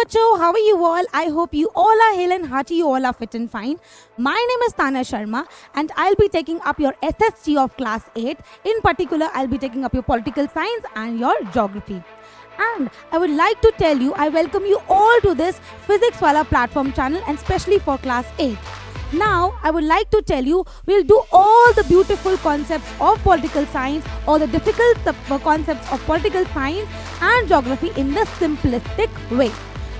Bacho, how are you all? I hope you all are hale and hearty, you all are fit and fine. My name is Tanya Sharma and I'll be taking up your SST of class 8. In particular, I'll be taking up your political science and your geography. And I would like to tell you, I welcome you all to this Physics Wala platform channel and especially for class 8. Now, I would like to tell you, we'll do all the beautiful concepts of political science or the difficult concepts of political science and geography in the simplistic way,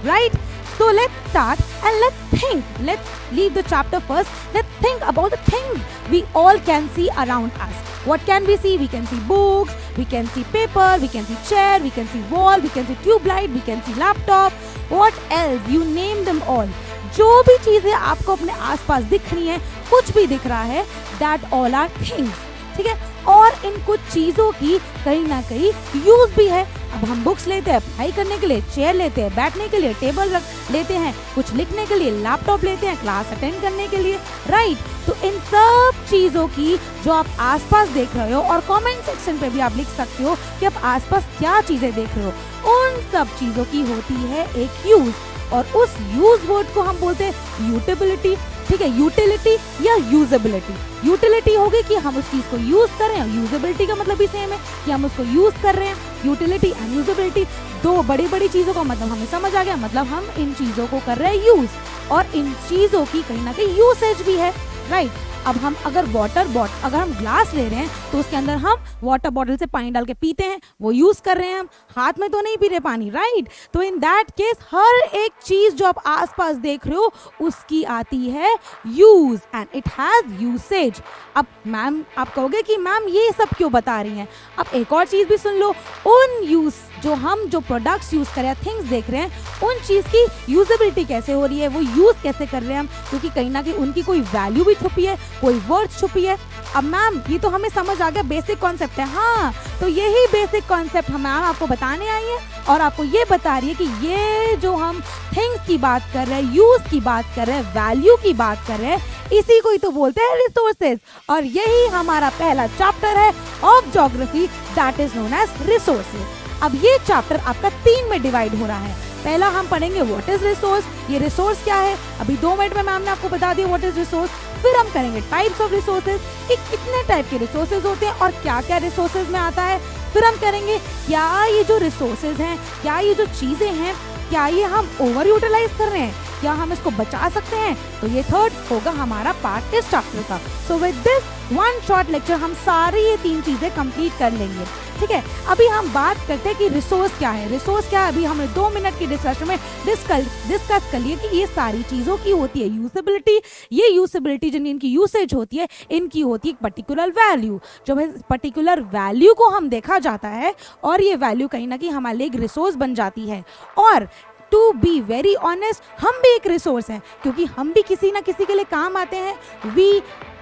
right? So let's start and let's think. Let's leave the chapter first. Let's think about the things we all can see around us. What can we see? We can see books, we can see paper, we can see chair, we can see wall, we can see tube light, we can see laptop. What else? You name them all. जो भी चीजें आपको अपने आसपास दिख रही हैं, कुछ भी दिख रहा है, that all are things, ठीक है? और इन कुछ चीजों की कहीं ना कहीं यूज भी है. अब हम बुक्स लेते हैं पढ़ाई करने के लिए, चेयर लेते हैं बैठने के लिए, टेबल लेते हैं कुछ लिखने के लिए, लैपटॉप लेते हैं क्लास अटेंड करने के लिए, राइट? तो इन सब चीजों की जो आप आसपास देख रहे हो, और कमेंट सेक्शन पे भी आप लिख सकते हो कि आप आसपास क्या चीजें देख रहे हो, उन सब चीजों की होती है एक यूज, और उस यूज वर्ड को हम बोलते हैं यूटिलिटी, ठीक है? यूटिलिटी या यूजेबिलिटी. यूटिलिटी होगी कि हम उस चीज को यूज कर रहे हैं, यूजेबिलिटी का मतलब भी सेम है कि हम उसको यूज कर रहे हैं. यूटिलिटी एंड यूजेबिलिटी दो बड़ी बड़ी चीजों का मतलब हमें समझ आ गया. मतलब हम इन चीजों को कर रहे हैं यूज, और इन चीजों की कहीं ना कहीं यूसेज भी है, राइट? अब हम अगर अगर हम ग्लास ले रहे हैं तो उसके अंदर हम वाटर बॉटल से पानी डाल के पीते हैं, वो यूज कर रहे हैं, हम हाथ में तो नहीं पी रहे पानी, राइट? तो इन दैट केस हर एक चीज जो आप आसपास देख रहे हो उसकी आती है use and it has usage. अब मैम आप कहोगे कि मैम ये सब क्यों बता रही हैं? अब एक और चीज भी सुन लो, उन यूज जो प्रोडक्ट्स यूज कर रहे हैं, थिंग्स देख रहे हैं, उन चीज की यूजेबिलिटी कैसे हो रही है, वो यूज कैसे कर रहे हैं हम, क्योंकि कहीं ना कहीं उनकी कोई वैल्यू भी छुपी है, कोई वर्ड छुपी है. अब मैम ये तो हमें समझ आ गया, बेसिक कॉन्सेप्ट है. हाँ, तो यही बेसिक कॉन्सेप्ट हम मैम आपको बताने आई है और आपको ये बता रही है कि ये जो हम थिंग्स की बात कर रहे हैं, यूज की बात कर रहे हैं, वैल्यू की बात कर रहे हैं, इसी को ही तो बोलते हैं रिसोर्सेज. और यही हमारा पहला चैप्टर है of geography, that is known as resources. अब ये चैप्टर आपका 3 में डिवाइड हो रहा है. पहला हम पढ़ेंगे व्हाट इज रिसोर्स, ये रिसोर्स क्या है, अभी 2 मिनट में मैम ने आपको बता दिया व्हाट इज रिसोर्स. फिर हम करेंगे टाइप्स ऑफ रिसोर्सेज, कि कितने टाइप के रिसोर्सेज होते हैं और क्या क्या रिसोर्सेज में आता है. फिर हम करेंगे क्या ये जो रिसोर्सेज हैं, क्या ये जो चीजें हैं, क्या ये हम ओवर यूटिलाइज कर रहे हैं, क्या हम इसको बचा सकते हैं. तो ये थर्ड होगा हमारा पार्ट इस चैप्टर का. So with this one short lecture हम सारी ये 3 चीजें कंप्लीट कर लेंगे, ठीक है? अभी हम बात करते हैं कि रिसोर्स क्या है. रिसोर्स क्या है, अभी हमने 2 मिनट की डिस्कशन में डिस्कस कर लिया कि ये सारी चीजों की होती है यूजेबिलिटी. ये यूजेबिलिटी जिन इनकी यूसेज होती है, इनकी होती है एक पर्टिकुलर वैल्यू. जब इस पर्टिकुलर वैल्यू को हम देखा जाता है और ये वैल्यू कहीं ना कहीं हमारे लिए एक रिसोर्स बन जाती है. और टू बी वेरी ऑनेस्ट, हम भी एक रिसोर्स हैं, क्योंकि हम भी किसी ना किसी के लिए काम आते हैं. We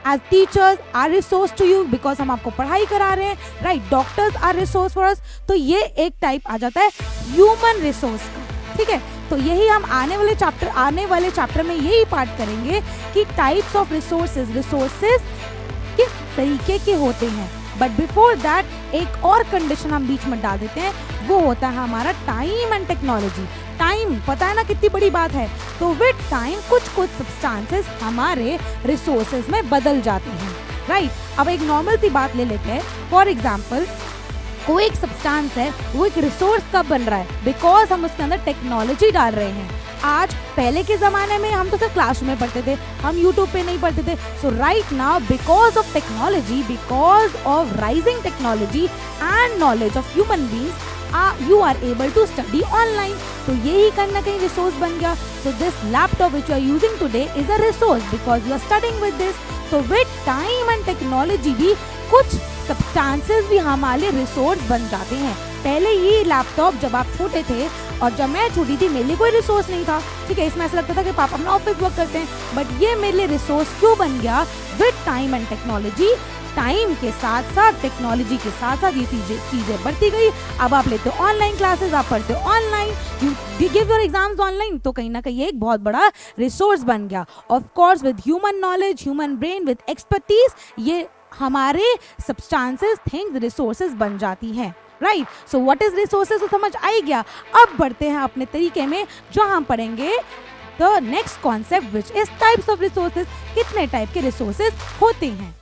as teachers are resource to you, because हम आपको पढ़ाई करा रहे हैं, right? Doctors are resource for us. तो ये एक टाइप आ जाता है ह्यूमन रिसोर्स का, ठीक है? तो यही हम आने वाले चैप्टर में यही पार्ट करेंगे कि टाइप्स ऑफ रिसोर्सेज किस तरीके के होते हैं. बट बिफोर दैट एक और कंडीशन हम बीच में डाल देते हैं, वो होता है हमारा टाइम एंड टेक्नोलॉजी. टाइम पता है ना कितनी बड़ी बात है. तो विद टाइम कुछ सब्सटेंसेस हमारे रिसोर्सेज में बदल जाते हैं, राइट? अब एक नॉर्मल सी बात ले लेते हैं. फॉर एग्जाम्पल, कोई एक सब्सटेंस है, वो एक रिसोर्स कब बन रहा है? बिकॉज हम उसके अंदर टेक्नोलॉजी डाल रहे हैं. आज पहले के ज़माने में हम तो सिर्फ क्लासरूम में पढ़ते थे, हम यूट्यूब पे नहीं पढ़ते थे. So right now because of technology, because of rising technology and knowledge of human beings, you are able to study online. तो यही कहीं ना कहीं रिसोर्स बन गया. So this laptop which you are using today is a resource because you are studying with this. तो with time and technology भी कुछ सब्सटेंसेस भी हमारे रिसोर्स बन जाते हैं. पहले ये लैपटॉप जब आप छोटे थे और जब मैं छोटी थी, मेरे लिए कोई रिसोर्स नहीं था, ठीक है? इसमें ऐसा लगता था कि पापा अपना ऑफिस वर्क करते हैं. बट ये मेरे लिए रिसोर्स क्यों बन गया? With time and technology. Time के साथ साथ, टेक्नोलॉजी के साथ साथ ये चीजें बढ़ती गई. अब आप लेते हो ऑनलाइन क्लासेस, आप पढ़ते हो online, you give your exams online. तो कहीं ना कहीं एक बहुत बड़ा रिसोर्स बन गया. Of course with human knowledge, human brain, with expertise, ये हमारे सब्सटेंसेस, थिंग्स, रिसोर्सेज बन जाती हैं. Right. So what is resources तो समझ आ ही गया। अब बढ़ते हैं अपने तरीके में, जो हम पढ़ेंगे the next concept which is types of resources. कितने टाइप के रिसोर्सेज होते हैं,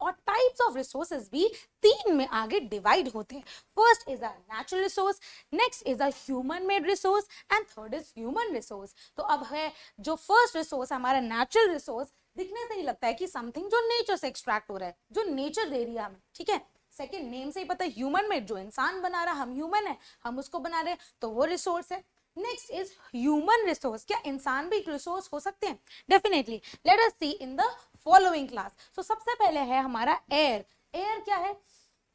और टाइप्स ऑफ रिसोर्सेज भी तीन में आगे डिवाइड होते हैं। First is a natural resource, next is a human made resource and third is human resource. तो अब है जो फर्स्ट रिसोर्स हमारा नेचुरल रिसोर्स, दिखने से ही लगता है कि समथिंग जो नेचर से एक्सट्रैक्ट हो रहा है, जो नेचर दे रही है हमें, ठीक है। सेकेंड, नेम से ही पता है ह्यूमन मेड, जो इंसान बना रहा, हम ह्यूमन है, हम उसको बना रहे हैं, तो वो रिसोर्स है। नेक्स्ट इज ह्यूमन रिसोर्स, क्या इंसान भी एक रिसोर्स हो सकते हैं? Definitely, let us see in the following class. तो सबसे पहले है हमारा एयर। एयर क्या है?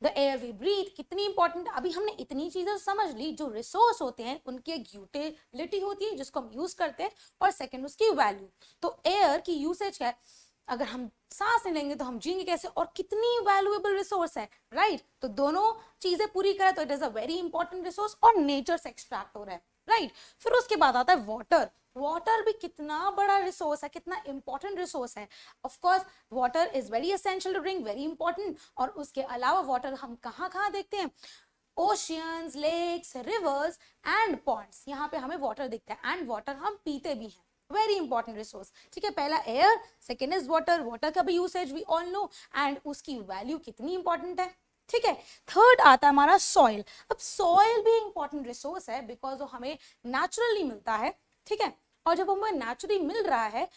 The air we breathe. कितनी इंपॉर्टेंट, अभी हमने इतनी चीजें समझ ली। जो रिसोर्स होते हैं उनकी एक यूटिलिटी होती है जिसको हम यूज करते हैं, और सेकंड उसकी वैल्यू। तो एयर की यूसेज क्या है? अगर हम सांस नहीं लेंगे तो हम जिएंगे कैसे, और कितनी वैल्यूएबल रिसोर्स है, राइट। तो दोनों चीजें पूरी करें तो it is a very important resource, और नेचर से एक्सट्रैक्ट हो रहा है, राइट। फिर उसके बाद आता है वाटर। वाटर भी कितना बड़ा रिसोर्स है, कितना इंपॉर्टेंट रिसोर्स है। Of course water is very essential to drink, very important. और उसके अलावा वाटर हम कहाँ कहाँ देखते हैं? Oceans, lakes, rivers and ponds, यहाँ पे हमें वाटर दिखता है, एंड वाटर हम पीते भी हैं। वेरी इंपॉर्टेंट रिसोर्स, ठीक है। पहला air, second is water. Water का भी usage we all know, and उसकी वैल्यू कितनी इंपॉर्टेंट है, ठीक है। थर्ड आता है हमारा सॉइल। अब सॉइल भी इंपॉर्टेंट रिसोर्स है, बिकॉज वो हमें नेचुरली मिलता है, ठीक है। और जब हमें नेचुरली मिल रहा है,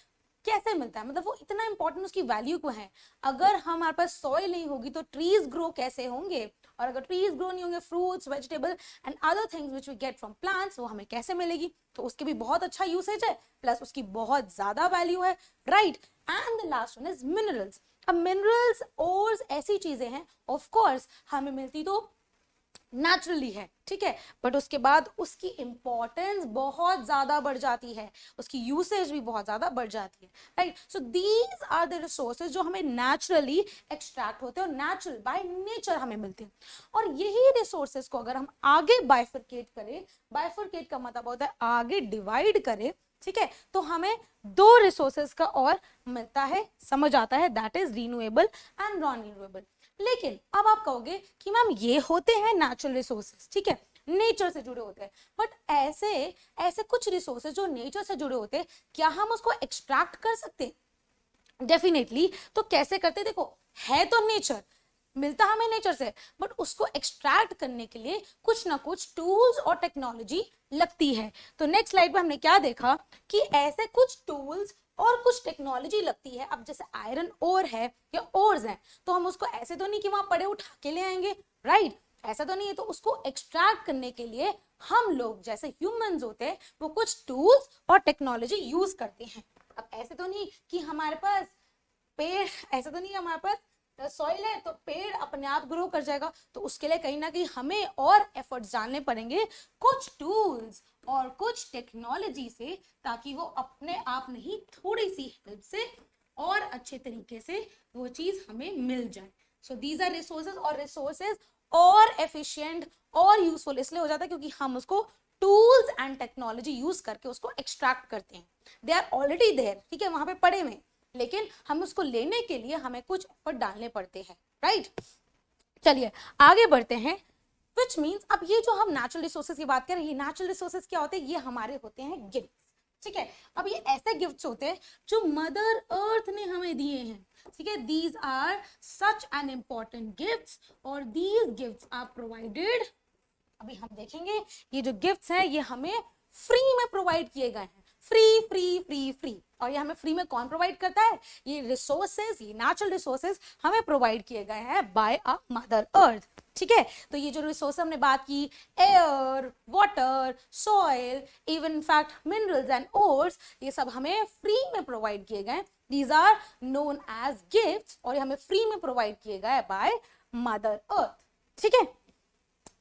कैसे मिलता है, मतलब वो इतना इंपॉर्टेंट, उसकी वैल्यू क्यों है? अगर हमारे पास सॉइल नहीं होगी तो ट्रीज ग्रो कैसे होंगे, और अगर ट्रीज ग्रो नहीं होंगे, fruits, vegetable and other things which we get from plants, वो हमें कैसे मिलेगी? तो उसके भी बहुत अच्छा यूसेज है, प्लस उसकी बहुत ज्यादा वैल्यू है, right. And the last one is minerals. अब मिनरल्स और ऐसी चीजें हैं, ऑफ कोर्स हमें मिलती तो नेचुरली है, ठीक है, बट उसके बाद उसकी इंपॉर्टेंस बहुत ज्यादा बढ़ जाती है, उसकी यूसेज भी बहुत ज्यादा बढ़ जाती है, right. So these are the resources जो हमें नेचुरली एक्सट्रैक्ट होते हैं और नेचुरल बाय नेचर हमें मिलते हैं। और यही रिसोर्सेज को अगर हम आगे बाइफरकेट करें, बाइफरकेट का मतलब होता है आगे डिवाइड करें, ठीक है, तो हमें दो रिसोर्सेज का और मिलता है, समझ आता है, that is renewable and non renewable. लेकिन अब आप कहोगे कि मैम ये होते हैं नेचुरल रिसोर्सेज, ठीक है, नेचर से जुड़े होते हैं, बट ऐसे ऐसे कुछ रिसोर्सेज जो नेचर से जुड़े होते हैं, क्या हम उसको एक्सट्रैक्ट कर सकते हैं? डेफिनेटली। तो कैसे करते? देखो, है तो नेचर, मिलता हमें नेचर से, बट उसको एक्सट्रैक्ट करने के लिए कुछ ना कुछ टूल्स और टेक्नोलॉजी लगती है। तो नेक्स्ट स्लाइड पे हमने क्या देखा कि ऐसे कुछ टूल्स और कुछ टेक्नोलॉजी लगती है। अब जैसे आयरन ओर है या ओर्स हैं, तो हम उसको ऐसे तो नहीं कि वहां पड़े उठा के ले आएंगे, राइट, ऐसा तो नहीं है। तो उसको एक्सट्रैक्ट करने के लिए हम लोग जैसे ह्यूमंस होते हैं, वो कुछ टूल्स और टेक्नोलॉजी यूज करते हैं। अब ऐसे तो नहीं कि हमारे पास पेड़, ऐसा तो नहीं हमारे पास सॉइल है तो पेड़ अपने आप ग्रो कर जाएगा। तो उसके लिए कहीं ना कहीं हमें और एफर्ट्स डालने पड़ेंगे, कुछ टूल्स और कुछ टेक्नोलॉजी से, ताकि वो अपने आप नहीं, थोड़ी सी हेल्प से और अच्छे तरीके से वो चीज हमें मिल जाए। सो दीज आर रिसोर्सेज, और रिसोर्सेज और एफिशिएंट और यूजफुल इसलिए हो जाता है क्योंकि हम उसको टूल्स एंड टेक्नोलॉजी यूज करके उसको एक्सट्रैक्ट करते हैं। दे आर ऑलरेडी देयर, ठीक है, वहां पे पड़े हुए, लेकिन हम उसको लेने के लिए हमें कुछ एफर्ट डालने पड़ते हैं, राइट। चलिए आगे बढ़ते हैं। विच मीन्स अब ये जो हम नेचुरल रिसोर्सेज की बात करें, ये नेचुरल रिसोर्सेज क्या होते हैं? ये हमारे होते हैं गिफ्ट, ठीक है। अब ये ऐसे गिफ्ट्स होते हैं जो मदर अर्थ ने हमें दिए हैं, ठीक है। These are such an important gifts, और दीज गिफ्ट्स आर प्रोवाइडेड, अभी हम देखेंगे ये जो गिफ्ट्स हैं ये हमें फ्री में प्रोवाइड किए गए हैं, फ्री फ्री फ्री फ्री। और ये हमें फ्री में कौन प्रोवाइड करता है? ये रिसोर्सेज, ये नेचुरल रिसोर्सेज हमें प्रोवाइड किए गए हैं बाय अ मदर अर्थ, ठीक है। तो ये जो रिसोर्स हमने बात की, air, water, soil, even in fact minerals and ores, ये सब हमें फ्री में प्रोवाइड किए गए। These are known as gifts, और ये हमें फ्री में प्रोवाइड किए गए बाय मदर अर्थ, ठीक है।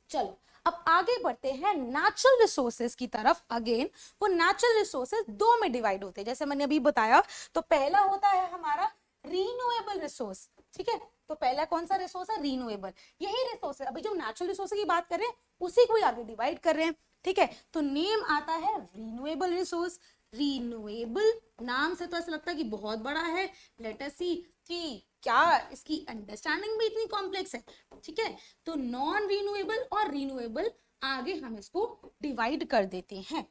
चलो अब आगे बढ़ते हैं नेचुरल रिसोर्सेज की तरफ। अगेन वो नेचुरल रिसोर्सेज दो में डिवाइड होते हैं, जैसे मैंने अभी बताया। तो पहला होता है हमारा रिन्यूएबल रिसोर्स, ठीक है। तो पहला कौन सा रिसोर्स है? रिन्यूएबल। यही रिसोर्स है, अभी जो नेचुरल रिसोर्स की बात कर रहे हैं उसी को ही आगे डिवाइड कर रहे हैं, ठीक है। तो नेम आता है रिन्यूएबल रिसोर्स। रिन्यूएबल नाम से तो ऐसा लगता है कि बहुत बड़ा है। लेट अस सी, कि क्या इसकी अंडरस्टैंडिंग भी इतनी कॉम्प्लेक्स है, ठीक है। तो नॉन रिन्यूएबल और रिन्यूएबल आगे हम इसको डिवाइड कर देते हैं,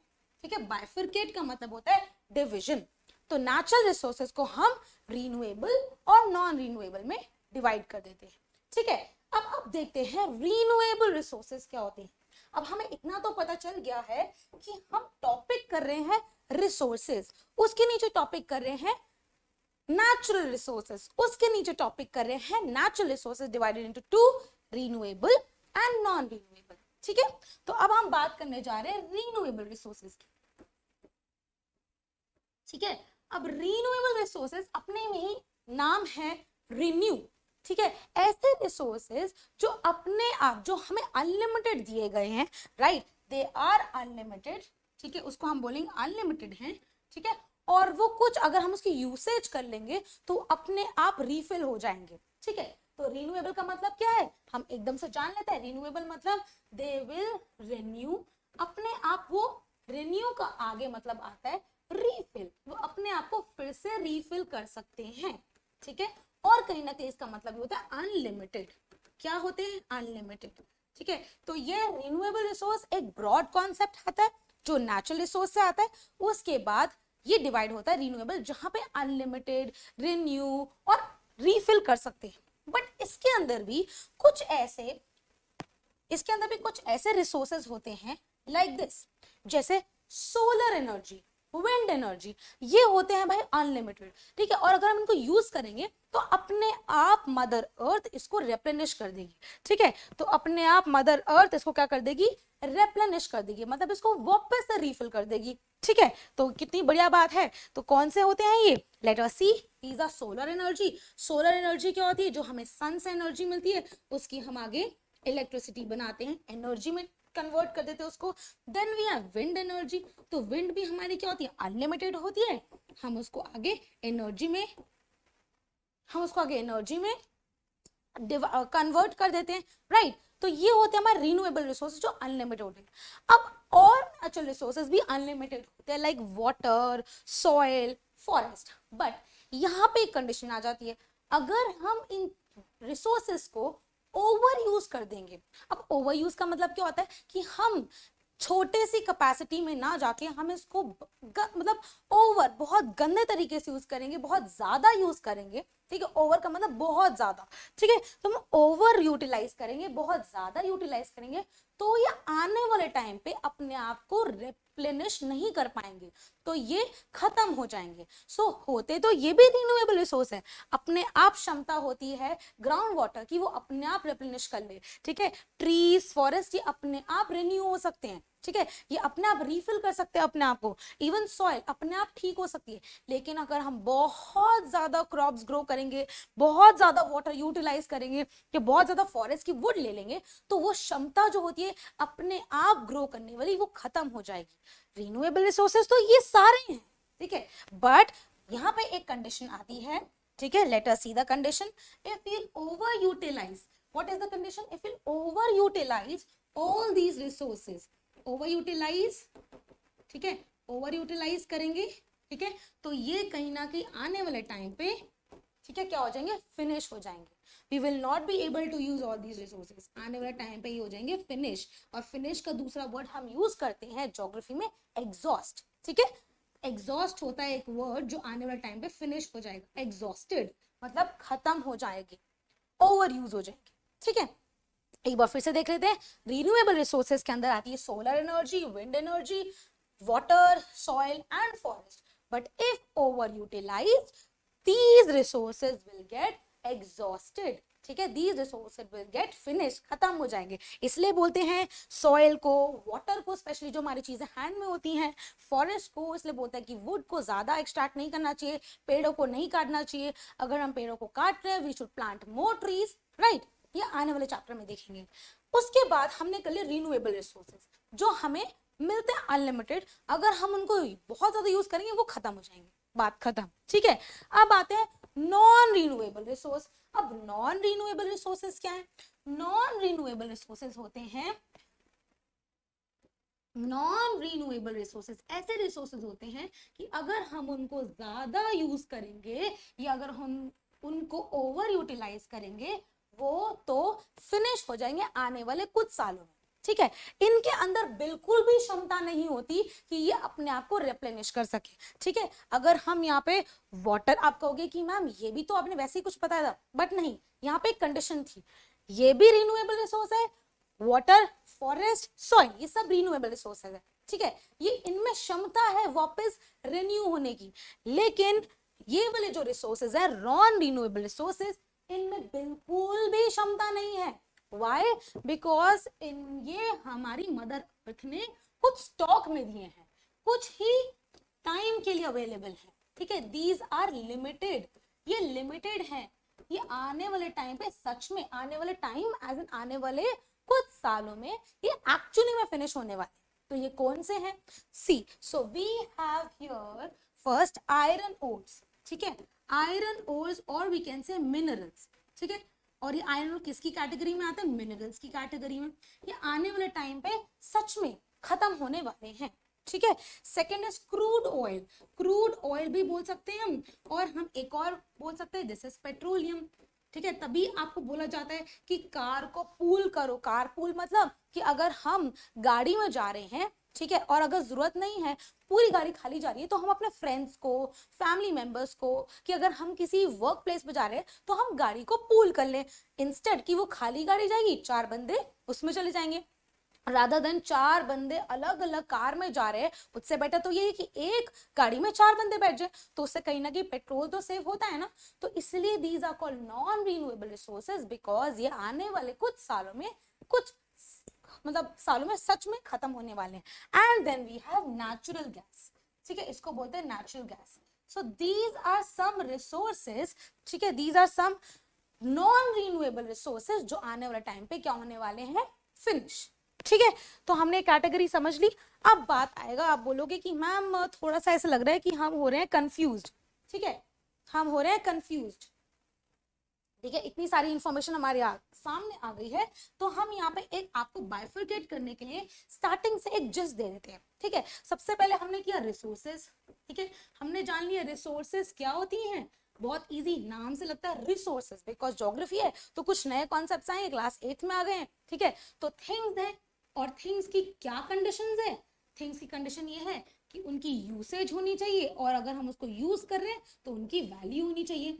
ठीक है। बाइफरकेट का मतलब होता है डिविजन। तो नेचुरल रिसोर्सेज को हम रिन्यूएबल और नॉन रिन्यूएबल में डिवाइड कर देते हैं, ठीक है। अब देखते हैं रिन्यूएबल रिसोर्सेज क्या होते हैं। अब हमें इतना तो पता चल गया है कि हम टॉपिक कर रहे हैं रिसोर्सेज, उसके नीचे टॉपिक कर रहे हैं नेचुरल रिसोर्सेज, उसके नीचे टॉपिक कर रहे हैं natural resources divided into two, renewable and non renewable, ठीक है। तो अब हम बात करने जा रहे हैं रिन्यूएबल रिसोर्सेज की, ठीक है। अब रिन्यूएबल रिसोर्सेज अपने में ही नाम है रिन्यू, ठीक है। ऐसे रिसोर्सेज जो अपने आप, जो हमें अनलिमिटेड दिए गए हैं, राइट, दे आर अनलिमिटेड, ठीक है, उसको हम बोलेंगे अनलिमिटेड है, ठीक है। और वो कुछ अगर हम उसकी यूसेज कर लेंगे तो अपने आप रिफिल हो जाएंगे, ठीक है। तो रिन्यूएबल का मतलब क्या है, हम एकदम से जान लेते हैं। रिन्यूएबल मतलब दे विल रिन्यू, अपने आप वो, रिन्यू का आगे मतलब आता है रीफिल, वो अपने आप को फिर से रीफिल कर सकते हैं, ठीक है। और कहीं ना कहीं इसका मतलब होता है अनलिमिटेड, क्या होते हैं, अनलिमिटेड, ठीक है। तो ये रिन्यूएबल रिसोर्स एक ब्रॉड कॉन्सेप्ट आता है जो नेचुरल रिसोर्स से आता है। उसके बाद ये डिवाइड होता है रिन्यूएबल, जहां पे अनलिमिटेड, रिन्यू और रीफिल कर सकते हैं। बट इसके अंदर भी कुछ ऐसे रिसोर्सेज होते हैं लाइक दिस, जैसे सोलर एनर्जी, विंड एनर्जी, ये होते हैं भाई अनलिमिटेड, ठीक है। और अगर हम इनको यूज करेंगे तो अपने आप मदर अर्थ इसको रेप्लेनिश कर देगी, ठीक है। तो अपने आप मदर अर्थ इसको क्या कर देगी, रेप्लेनिश कर देगी, मतलब इसको वापस से रीफिल कर देगी, ठीक है। तो कितनी बढ़िया बात है। तो कौन से होते हैं ये, let us see, these are solar energy. Solar energy क्या होती है, जो हमें सन से एनर्जी मिलती है, उसकी हम आगे इलेक्ट्रिसिटी बनाते हैं, एनर्जी में कन्वर्ट कर देते हैं उसको। Then we have wind energy. तो विंड भी हमारी क्या होती है, अनलिमिटेड होती है, हम उसको आगे एनर्जी में कन्वर्ट कर देते हैं, राइट। तो ये होते हैं हमारे रिन्यूएबल रिसोर्सेज जो अनलिमिटेड होते हैं। अब और नेचुरल रिसोर्सेज भी अनलिमिटेड होते हैं like water, soil, forest. But यहाँ पे एक कंडीशन आ जाती है, अगर हम इन रिसोर्सेज को ओवर यूज कर देंगे। अब ओवर यूज का मतलब क्या होता है कि हम छोटे सी कैपेसिटी में ना जाके हम इसको मतलब ओवर, बहुत गंदे तरीके से यूज करेंगे, बहुत ज्यादा यूज करेंगे, ठीक है। ओवर का मतलब बहुत ज्यादा, ठीक है। तो हम ओवर यूटिलाइज करेंगे, बहुत ज्यादा यूटिलाइज करेंगे, तो ये आने वाले टाइम पे अपने आप को रिप्लेनिश नहीं कर पाएंगे, तो ये खत्म हो जाएंगे। सो होते तो ये भी रिन्यूएबल रिसोर्स है, अपने आप क्षमता होती है ग्राउंड वाटर की, वो अपने आप रिप्लेनिश कर ले, ठीक है। ट्रीज, फॉरेस्ट, ये अपने आप रिन्यू हो सकते हैं, ठीक है, ये अपने आप रीफिल कर सकते हैं अपने आप को। इवन सॉइल अपने आप ठीक हो सकती है। लेकिन अगर हम बहुत ज्यादा क्रॉप्स ग्रो करेंगे, बहुत ज्यादा वाटर यूटिलाइज करेंगे, कि बहुत ज्यादा फॉरेस्ट की वुड ले लेंगे, तो वो क्षमता जो होती है अपने आप ग्रो करने वाली, वो खत्म हो जाएगी। रिन्यूएबल रिसोर्सेज तो ये सारे हैं, ठीक है। बट यहाँ पे एक कंडीशन आती है, ठीक है। Let us see the condition. If we over utilize, what is the condition, if we over utilize all these resources, over utilize, ठीक है, ओवर यूटिलाइज करेंगे, ठीक है, तो ये कहीं ना कहीं आने वाले टाइम पे, ठीक है, क्या हो जाएंगे, फिनिश हो जाएंगे। We will not be able to use all these resources, आने वाले टाइम पे ये हो जाएंगे फिनिश। और फिनिश का दूसरा वर्ड हम यूज करते हैं ज्योग्राफी में, एग्जॉस्ट, ठीक है। एग्जॉस्ट होता है एक वर्ड जो आने वाले टाइम पे फिनिश हो जाएगा, एग्जॉस्टेड मतलब खत्म हो जाएगी, ओवर यूज हो जाएगी, ठीक है। एक बार फिर से देख लेते हैं। रिन्यूएबल रिसोर्सेज के अंदर आती है solar energy, wind energy, water, soil and forest. But if over utilized, these resources will get exhausted, ठीक है, these resources will get finished, खत्म हो जाएंगे। इसलिए बोलते हैं सॉइल को, वाटर को, स्पेशली जो हमारी चीजें हैंड में होती हैं, फॉरेस्ट को इसलिए बोलते हैं कि वुड को ज्यादा एक्सट्रैक्ट नहीं करना चाहिए, पेड़ों को नहीं काटना चाहिए। अगर हम पेड़ों को काट रहे हैं, we should plant more trees, right. ये आने वाले चैप्टर में देखेंगे। उसके बाद हमने कर लिया रिन्यूएबल रिसोर्सेज जो हमें मिलते हैं अनलिमिटेड, अगर हम उनको बहुत ज्यादा यूज करेंगे वो खत्म हो जाएंगे, बात खत्म, ठीक है। अब आते हैं नॉन रिन्यूएबल रिसोर्स। अब नॉन रिन्यूएबल रिसोर्सेज क्या है, नॉन रिन्यूएबल रिसोर्सेज होते हैं, नॉन रिन्यूएबल रिसोर्सेज ऐसे रिसोर्सेज होते हैं कि अगर हम उनको ज्यादा यूज करेंगे, या अगर हम उनको ओवर यूटिलाइज करेंगे वो तो फिनिश हो जाएंगे आने वाले कुछ सालों में। ठीक है, इनके अंदर बिल्कुल भी क्षमता नहीं होती कि ये अपने आप को रिप्लेनिश कर सके। ठीक है, अगर हम यहाँ पे वाटर, आप कहोगे कि मैम ये भी तो आपने वैसे ही कुछ बताया था, बट नहीं, यहाँ पे एक कंडीशन थी, ये भी रिन्यूएबल रिसोर्स है, वाटर, फॉरेस्ट, सॉइल, ये सब रिन्यूएबल रिसोर्सेज है। ठीक है, ये इनमें क्षमता है वापस रिन्यू होने की, लेकिन ये वाले जो रिसोर्सेज है नॉन रिन्यूएबल रिसोर्सेज, इनमें बिल्कुल भी क्षमता नहीं है। Why? Because ये हमारी मदर अर्थ ने कुछ स्टॉक में दिए हैं, कुछ ही टाइम के लिए अवेलेबल है। ठीक है, दीज आर लिमिटेड, ये लिमिटेड है, ये आने वाले टाइम पे, सच में आने वाले टाइम एज इन आने वाले कुछ सालों में ये एक्चुअली में फिनिश होने वाले। तो ये कौन से हैं? See, so we have here first iron ores. ठीक है, आयरन ओर्स और वी कैन से मिनरल्स। ठीक है, और ये आयरन किसकी कैटेगरी में आते हैं? मिनरल्स की कैटेगरी में। ये आने वाले टाइम पे सच में खत्म होने वाले हैं। ठीक है, second is crude oil, crude oil भी बोल सकते हैं हम, और हम एक और बोल सकते हैं दिस इज पेट्रोलियम। ठीक है, तभी आपको बोला जाता है कि कार को पूल करो। कार पूल मतलब कि अगर हम गाड़ी में जा रहे हैं, ठीक है, और अगर जरूरत नहीं है, पूरी गाड़ी खाली जा रही है, तो हम अपने फ्रेंड्स को, फैमिली मेंबर्स को, कि अगर हम किसी वर्क प्लेस पे जा रहे हैं तो हम गाड़ी को पूल कर लें, इंस्टेड कि वो खाली गाड़ी जाएगी, 4 बंदे उसमें चले जाएंगे, रादर देन 4 बंदे अलग अलग कार में जा रहे हैं। उससे बेटर तो ये है कि एक गाड़ी में 4 बंदे बैठ जाए, तो उससे कहीं ना कहीं पेट्रोल तो सेव होता है ना। तो इसलिए these are called non renewable resources, because ये आने वाले कुछ सालों में, कुछ मतलब सालों में सच में खत्म होने वाले हैं। And then we have natural gas. ठीक है, इसको बोलते हैं natural gas. So these are some resources, ठीक है, these are some non renewable resources जो आने वाले टाइम पे क्या होने वाले हैं? फिनिश। ठीक है, तो हमने कैटेगरी समझ ली। अब बात आएगा, आप बोलोगे कि मैम थोड़ा सा ऐसा लग रहा है कि हम हो रहे हैं कंफ्यूज्ड। ठीक है, हम हो रहे हैं कंफ्यूज्ड। ठीक है, इतनी सारी इंफॉर्मेशन हमारे सामने आ गई है, तो हम यहाँ पे एक आपको बाइफरकेट करने के लिए स्टार्टिंग से एक जस्ट दे देते हैं। ठीक है, सबसे पहले हमने किया रिसोर्सेज। ठीक है, हमने जान लिया रिसोर्सेज क्या होती हैं। बहुत इजी, नाम से लगता है रिसोर्सेज, बिकॉज ज्योग्राफी है तो कुछ नए कॉन्सेप्ट्स आए, क्लास 8th में आ गए हैं। ठीक है, तो थिंग्स है, और थिंग्स की क्या कंडीशंस है? थिंग्स की कंडीशन ये है कि उनकी यूसेज होनी चाहिए, और अगर हम उसको यूज कर रहे हैं तो उनकी वैल्यू होनी चाहिए।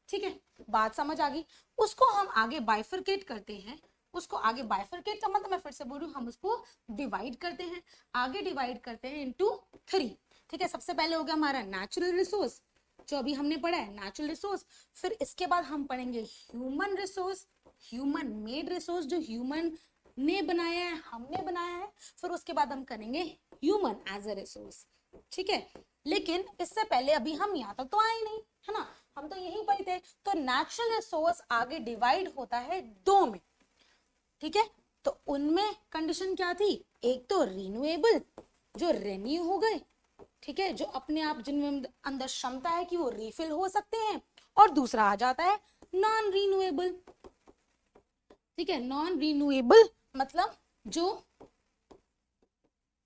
ठीक है, बात समझ आ गई। उसको हम आगे बाइफरकेट करते हैं। उसको आगे बाइफरकेट का मतलब मैं फिर से बोल रही हूँ, हम उसको डिवाइड करते हैं, आगे डिवाइड करते हैं इनटू 3। ठीक है, सबसे पहले हो गया हमारा नेचुरल रिसोर्स, जो अभी हमने पढ़ा है नेचुरल रिसोर्स। फिर इसके बाद हम पढ़ेंगे human resource, human made resource, जो ह्यूमन ने बनाया है, हमने बनाया है। फिर उसके बाद हम करेंगे ह्यूमन एज अ रिसोर्स। ठीक है, लेकिन इससे पहले अभी हम यहाँ तक तो आए नहीं, है ना, हम तो यहीं पर थे। तो नेचुरल रिसोर्स आगे डिवाइड होता है 2 में। ठीक है, तो उनमें कंडीशन क्या थी? एक तो रिन्यूएबल, जो रिन्यू हो गए, ठीक है, जो अपने आप जिनमें अंदर क्षमता है कि वो रिफिल हो सकते हैं, और दूसरा आ जाता है नॉन रिन्यूएबल। ठीक है, नॉन रिन्यूएबल मतलब जो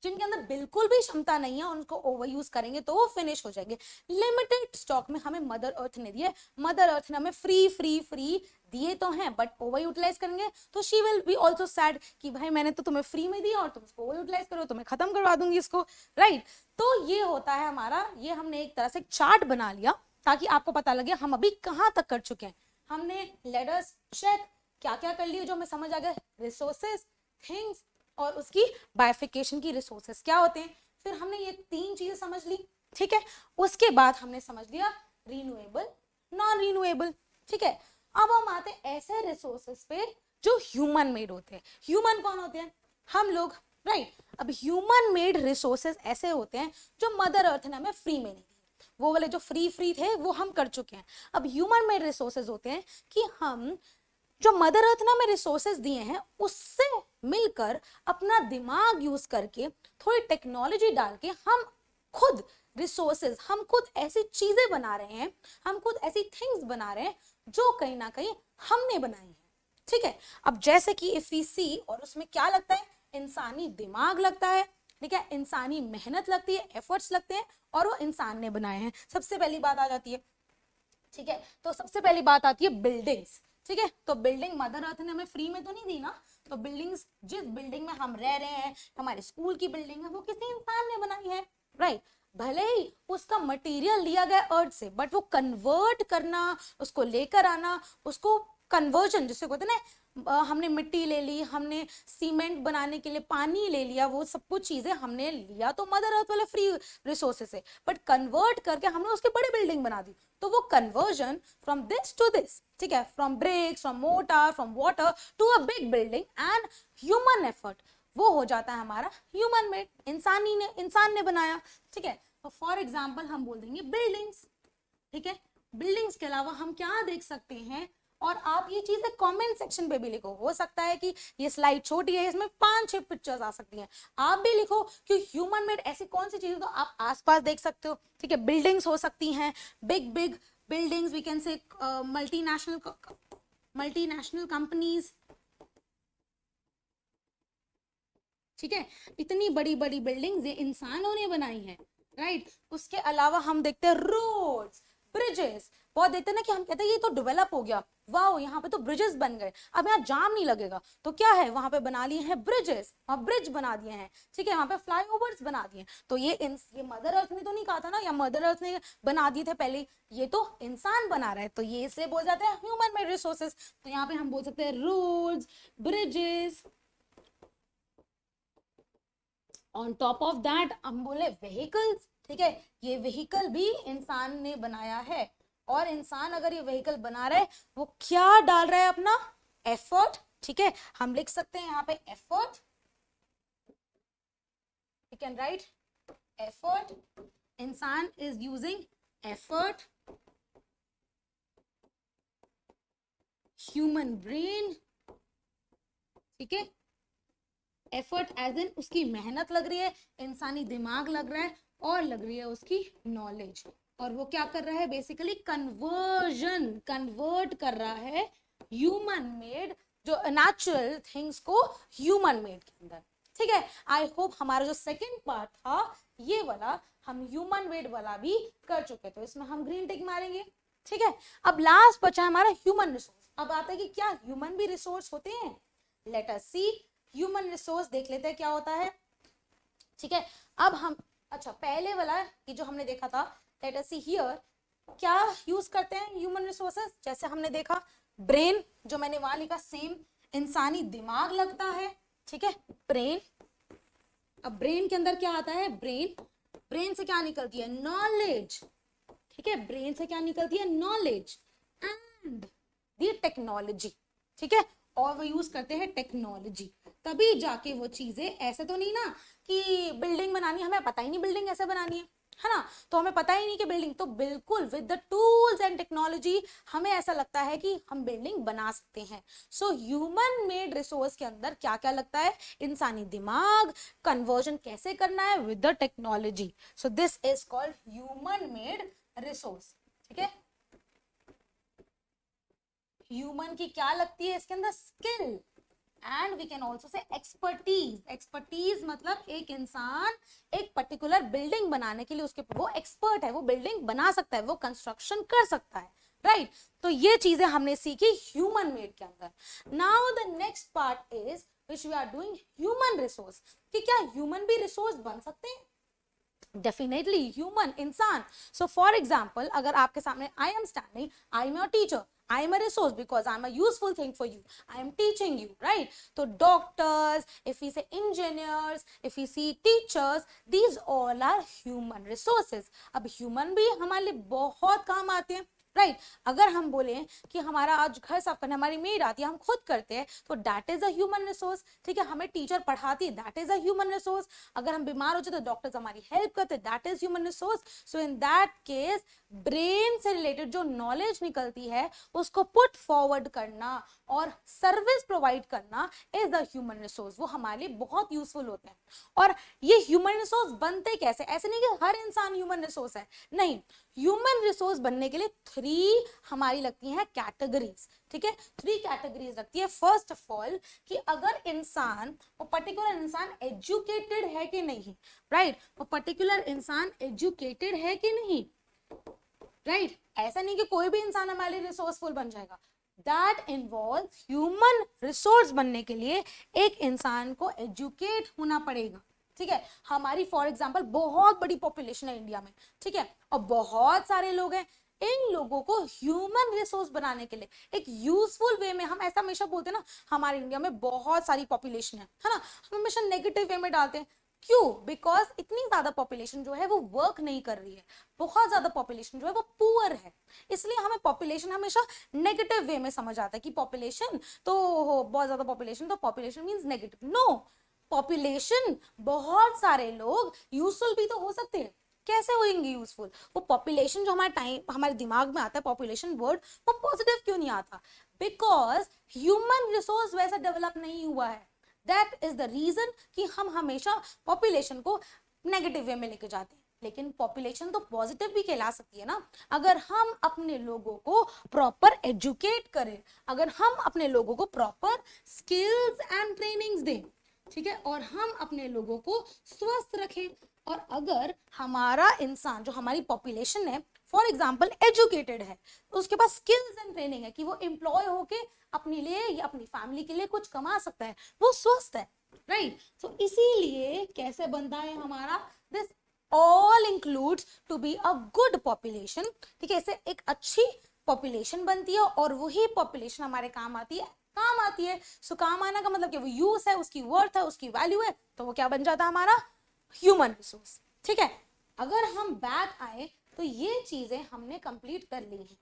जिनके अंदर बिल्कुल भी क्षमता नहीं है, उनको ओवर यूज करेंगे तो वो फिनिश हो जाएंगे। लिमिटेड स्टॉक में हमें मदर अर्थ ने दिए, मदर अर्थ ने हमें फ्री फ्री फ्री दिए तो हैं, बट ओवर यूटिलाइज करेंगे तो she will be also sad कि भाई मैंने तो तुम्हें फ्री में दिया और तुम इसको ओवर यूटिलाइज करो तो मैं खत्म करवा दूंगी इसको, राइट। तो ये होता है हमारा, ये हमने एक तरह से चार्ट बना लिया ताकि आपको पता लगे हम अभी कहाँ तक कर चुके हैं। हमने लेट अस चेक क्या क्या कर लिया जो हमें समझ आ गया, रिसोर्सेज, थिंग्स, और उसकी बाइफिकेशन की रिसोर्सेस क्या होते हैं। फिर हमने ये 3 चीजें समझ ली। ठीक है, उसके बाद हमने समझ लिया रिन्यूएबल, नॉन रिन्यूएबल। ठीक है, अब हम आते हैं ऐसे रिसोर्सेस पे जो ह्यूमन मेड होते हैं। ह्यूमन कौन होते हैं? हम लोग, राइट। अब ह्यूमन मेड रिसोर्सेस ऐसे होते हैं जो मदर अर्थ ने हमें फ्री में नहीं दिए, वो वाले जो फ्री फ्री थे वो हम कर चुके हैं। अब ह्यूमन मेड रिसोर्सेस होते हैं कि हम जो मदर अर्थ ने हमें रिसोर्सेज दिए हैं उससे मिलकर अपना दिमाग यूज करके, थोड़ी टेक्नोलॉजी डाल के हम खुद रिसोर्सेज, हम खुद ऐसी चीजें बना रहे हैं, हम खुद ऐसी थिंग्स बना रहे हैं जो कहीं ना कहीं हमने बनाई है। ठीक है, अब जैसे कि इफ वी सी, और उसमें क्या लगता है? इंसानी दिमाग लगता है, ठीक है, इंसानी मेहनत लगती है, एफर्ट्स लगते हैं, और वो इंसान ने बनाए हैं। सबसे पहली बात आ जाती है ठीक है। तो सबसे पहली बात आती है बिल्डिंग्स। ठीक है, तो बिल्डिंग मदर अर्थ ने हमें फ्री में तो नहीं दी ना, तो बिल्डिंग्स, जिस बिल्डिंग में हम रह रहे हैं, हमारे स्कूल की बिल्डिंग है, वो किसी इंसान ने बनाई है, राइट। भले ही उसका मटेरियल लिया गया अर्थ से, बट वो कन्वर्ट करना, उसको लेकर आना, उसको कन्वर्जन जिससे कहते हैं ना, हमने मिट्टी ले ली, हमने सीमेंट बनाने के लिए पानी ले लिया, वो सब कुछ चीजें हमने लिया तो मदर अर्थ वाले फ्री रिसोर्सेज से, बट कन्वर्ट करके हमने उसकी बड़ी बिल्डिंग बना दी। तो वो conversion from this to this, ठीक है, from bricks, from mortar, from water to a big building and human effort, वो हो जाता है हमारा ह्यूमन मेड, इंसान ने बनाया। ठीक है, तो फॉर एग्जाम्पल हम बोल देंगे बिल्डिंग्स। ठीक है, बिल्डिंग्स के अलावा हम क्या देख सकते हैं, और आप ये चीजें कमेंट सेक्शन पे भी लिखो। हो सकता है कि ये स्लाइड छोटी है, इसमें 5-6 पिक्चर्स आ सकती हैं, आप भी लिखो कि ह्यूमन मेड ऐसी कौन सी चीजें तो आप आसपास देख सकते हो। ठीक है, बिल्डिंग्स हो सकती हैं, big big buildings, we can say multinational companies. ठीक है, इतनी बड़ी बड़ी बिल्डिंग्स ये इंसानों ने बनाई है, राइट। उसके अलावा हम देखते हैं रोड्स, ब्रिजेस, बहुत देखते हैं ना कि हम कहते हैं ये तो डेवलप हो गया, वाओ यहाँ पे तो ब्रिजेस बन गए, अब यहाँ जाम नहीं लगेगा, तो क्या है वहां पे बना लिए हैं ब्रिजेस, वहां ब्रिज बना दिए हैं। ठीक है, वहां पे फ्लाईओवर्स बना दिए। तो ये मदर अर्थ ने तो नहीं कहा था ना, या मदर अर्थ ने बना दिए थे पहले, ये तो इंसान बना रहा है, तो ये इसलिए बोल जाते हैं ह्यूमन मेड रिसोर्सेज। तो यहाँ पे हम बोल सकते हैं roads, bridges. On top of that हम बोले व्हीकल्स। ठीक है, ये व्हीकल भी इंसान ने बनाया है, और इंसान अगर ये व्हीकल बना रहा है, वो क्या डाल रहा है, अपना एफर्ट। ठीक है, हम लिख सकते हैं यहाँ पे effort, you can write effort, इंसान is using effort, human brain. ठीक है, एफर्ट एज इन उसकी मेहनत लग रही है, इंसानी दिमाग लग रहा है, और लग रही है उसकी नॉलेज, और वो क्या कर रहा है, बेसिकली कन्वर्ट कर रहा है ह्यूमन मेड, जो नेचुरल थिंग्स को ह्यूमन मेड के अंदर। ठीक है, आई होप हमारा जो सेकंड पार्ट था ये वाला, हम ह्यूमन मेड वाला भी कर चुके, तो इसमें हम ग्रीन टिक मारेंगे। ठीक है, अब लास्ट बचा हमारा ह्यूमन रिसोर्स। अब आता है कि क्या ह्यूमन भी रिसोर्स होते हैं, लेट अस सी। ह्यूमन रिसोर्स देख लेते हैं क्या होता है। ठीक है, अब हम, अच्छा पहले वाला कि जो हमने देखा था, लेट अस सी हियर, क्या यूज करते हैं ह्यूमन रिसोर्सेज, जैसे हमने देखा ब्रेन, जो मैंने वहां लिखा सेम, इंसानी दिमाग लगता है। ठीक है, ब्रेन, अब ब्रेन के अंदर क्या आता है, ब्रेन से क्या निकलती है, नॉलेज। ठीक है, ब्रेन से क्या निकलती है, नॉलेज एंड दी टेक्नोलॉजी। ठीक है, और वो यूज करते हैं टेक्नोलॉजी, तभी जाके वो चीजें, ऐसे तो नहीं ना कि बिल्डिंग बनानी, हमें पता ही नहीं बिल्डिंग ऐसे बनानी है ना, तो हमें पता ही नहीं कि बिल्डिंग, तो बिल्कुल with the tools and technology हमें ऐसा लगता है कि हम बिल्डिंग बना सकते हैं। सो ह्यूमन मेड रिसोर्स के अंदर क्या क्या लगता है, इंसानी दिमाग, कन्वर्जन कैसे करना है with the technology. So this is called human made resource. ठीक है, ह्यूमन की क्या लगती है इसके अंदर, skill, and we can also say expertise. Expertise मतलब एक इंसान एक पर्टिकुलर बिल्डिंग बनाने के लिए उसके, वो एक्सपर्ट है, वो बिल्डिंग बना सकता है, वो कंस्ट्रक्शन कर सकता है, राइट। तो ये चीजें हमने सीखी ह्यूमन मेड के अंदर। Now the next part is which we are doing human resource, कि क्या ह्यूमन भी रिसोर्स बन सकते हैं, डेफिनेटली ह्यूमन, इंसान। सो फॉर एग्जाम्पल, अगर आपके सामने I am standing, I am your teacher, I am a resource because I am a useful thing for you. I am teaching you, right? So doctors, if we say engineers, if we see teachers, these all are human resources. अब human भी हमारे लिए बहुत काम आते हैं, right. अगर हम बोले कि हमारा आज घर साफ करना, हमारी मेड आती है, हम खुद करते हैं, तो that is a human resource. ठीक है, हमें टीचर पढ़ाती है, that is a human resource. अगर हम बीमार हो जाते तो डॉक्टर्स हमारी हेल्प करते हैं, that is human resource. So in that case brain से रिलेटेड जो नॉलेज निकलती है उसको पुट फॉरवर्ड करना और सर्विस प्रोवाइड करना इज द ह्यूमन रिसोर्स, वो हमारे लिए बहुत यूजफुल होते हैं। और ये ह्यूमन रिसोर्स बनते कैसे, ऐसे नहीं कि हर इंसान ह्यूमन रिसोर्स है, नहीं, ह्यूमन रिसोर्स बनने के लिए 3 हमारी लगती हैं कैटेगरीज। ठीक है, 3 कैटेगरीज लगती है। फर्स्ट ऑफ ऑल कि अगर इंसान, वो पर्टिकुलर इंसान एजुकेटेड है कि नहीं, राइट, वो पर्टिकुलर इंसान एजुकेटेड है कि नहीं, राइट ऐसा नहीं कि कोई भी इंसान हमारे लिए रिसोर्सफुल बन जाएगा, दैट इन्वॉल्व ह्यूमन रिसोर्स बनने के लिए एक इंसान को एजुकेट होना पड़ेगा, ठीक है। हमारी फॉर एग्जांपल बहुत बड़ी पॉपुलेशन है इंडिया में, ठीक है, और बहुत सारे लोग हैं, इन लोगों को ह्यूमन रिसोर्स बनाने के लिए एक यूजफुल वे में, हम ऐसा हमेशा बोलते हैं ना हमारे इंडिया में बहुत सारी पॉपुलेशन है ना, हम हमेशा नेगेटिव वे में डालते हैं, क्यों? बिकॉज इतनी ज्यादा पॉपुलेशन जो है वो वर्क नहीं कर रही है, बहुत ज्यादा पॉपुलेशन जो है वो पुअर है, इसलिए हमें पॉपुलेशन हमेशा नेगेटिव वे में समझ आता है कि पॉपुलेशन तो बहुत ज्यादा पॉपुलेशन तो population means negative. No, population बहुत सारे लोग यूजफुल भी तो हो सकते हैं, कैसे होंगे यूजफुल? वो पॉपुलेशन जो हमारे दिमाग में आता है पॉपुलेशन वर्ड, वो पॉजिटिव क्यों नहीं आता? बिकॉज ह्यूमन रिसोर्स वैसा डेवलप नहीं हुआ है, दैट इज द रीजन कि हम हमेशा पॉपुलेशन को नेगेटिव वे में लेके जाते हैं। लेकिन पॉपुलेशन तो पॉजिटिव भी कहला सकती है ना, अगर हम अपने लोगों को प्रॉपर एजुकेट करें, अगर हम अपने लोगों को प्रॉपर स्किल्स एंड ट्रेनिंग्स दें, ठीक है, और हम अपने लोगों को स्वस्थ रखें, और अगर हमारा इंसान जो हमारी पॉपुलेशन है फॉर एग्जाम्पल एजुकेटेड है, उसके पास स्किल्स एंड ट्रेनिंग है कि वो एम्प्लॉय होके अपने लिए या अपनी फैमिली के लिए कुछ कमा सकता है, वो स्वस्थ है, राइट। तो इसीलिए कैसे बनता है हमारा this all includes to be a good population, ठीक है, इससे एक अच्छी पॉपुलेशन बनती है और वही पॉपुलेशन हमारे काम आती है, सो काम आना का मतलब कि वो यूज है, उसकी वर्थ है, उसकी वैल्यू है, तो वो क्या बन जाता है हमारा ह्यूमन रिसोर्स, ठीक है। अगर हम बैक आए तो ये चीजें हमने कंप्लीट कर ली हैं,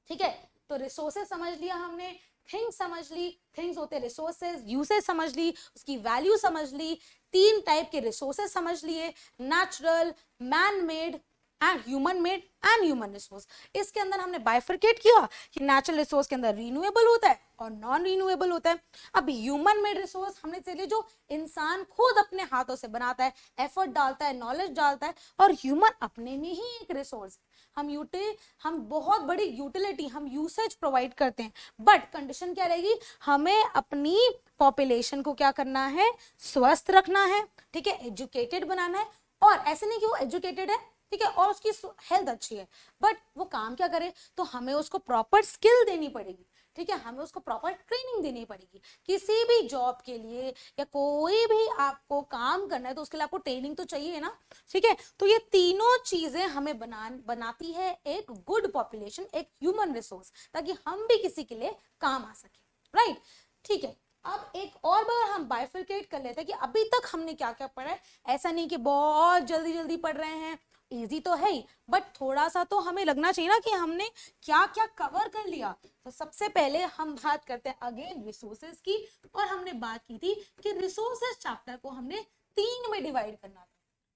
ठीक है, तो रिसोर्सेज समझ लिया हमने, थिंग्स समझ ली, थिंग्स होते रिसोर्सेज, यूसेज समझ ली, उसकी वैल्यू समझ ली, 3 टाइप के रिसोर्सेज समझ लिए, natural, man made and human made and human resource. इसके अंदर हमने बाइफरकेट किया कि नेचुरल रिसोर्स के अंदर रिन्यूएबल होता है और नॉन रिन्यूएबल होता है। अब ह्यूमन मेड रिसोर्स हमने चलिए जो इंसान खुद अपने हाथों से बनाता है, एफर्ट डालता है, नॉलेज डालता है, और ह्यूमन अपने में ही एक रिसोर्स, हम बहुत बड़ी यूटिलिटी, हम यूसेज प्रोवाइड करते हैं, बट कंडीशन क्या रहेगी, हमें अपनी पॉपुलेशन को क्या करना है, स्वस्थ रखना है, ठीक है, एजुकेटेड बनाना है, और ऐसे नहीं कि वो एजुकेटेड है, ठीक है, और उसकी हेल्थ अच्छी है, बट वो काम क्या करे, तो हमें उसको प्रॉपर स्किल देनी पड़ेगी, ठीक है, हमें उसको प्रॉपर ट्रेनिंग देनी पड़ेगी। किसी भी जॉब के लिए या कोई भी आपको काम करना है तो उसके लिए आपको ट्रेनिंग तो चाहिए ना, ठीक है। तो ये तीनों चीजें हमें बनाती है एक गुड पॉपुलेशन, एक ह्यूमन रिसोर्स, ताकि हम भी किसी के लिए काम आ सके, राइट, ठीक है। अब एक और बार हम बाइफरकेट कर लेते हैं कि अभी तक हमने क्या क्या पढ़ा है, ऐसा नहीं कि बहुत जल्दी जल्दी पढ़ रहे हैं, इजी तो है ही, बट थोड़ा सा तो हमें लगना चाहिए ना कि हमने क्या क्या कवर कर लिया। तो सबसे पहले हम बात करते हैं अगेन रिसोर्सेज की, और हमने बात की थी कि रिसोर्सेज चैप्टर को हमने 3 में डिवाइड करना था,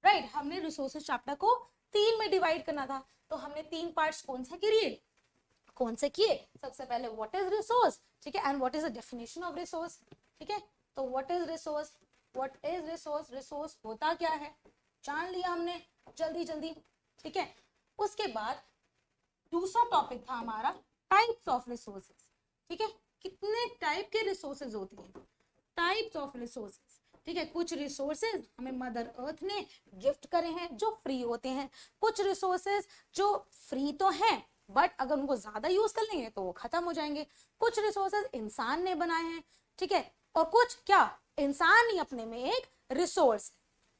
राइट, हमने रिसोर्सेज चैप्टर को 3 में डिवाइड करना था। तो हमने 3 पार्ट्स कौन से किए, सबसे पहले व्हाट इज रिसोर्स, ठीक है, and what is the definition of resource, ठीक है। तो व्हाट इज रिसोर्स, रिसोर्स होता क्या है, जान लिया हमने जल्दी जल्दी, ठीक है। उसके बाद दूसरा टॉपिक था हमारा टाइप्स ऑफ रिसोर्सेज, ठीक है, कितने टाइप के रिसोर्सेज होते हैं, टाइप्स ऑफ रिसोर्सेज, ठीक है। कुछ रिसोर्सेज हमें मदर अर्थ ने गिफ्ट करे हैं जो फ्री होते हैं, कुछ रिसोर्सेज जो फ्री तो हैं बट अगर उनको ज्यादा यूज कर लेंगे तो वो खत्म हो जाएंगे, कुछ रिसोर्सेज इंसान ने बनाए हैं, ठीक है, और कुछ क्या इंसान ही अपने में एक रिसोर्स,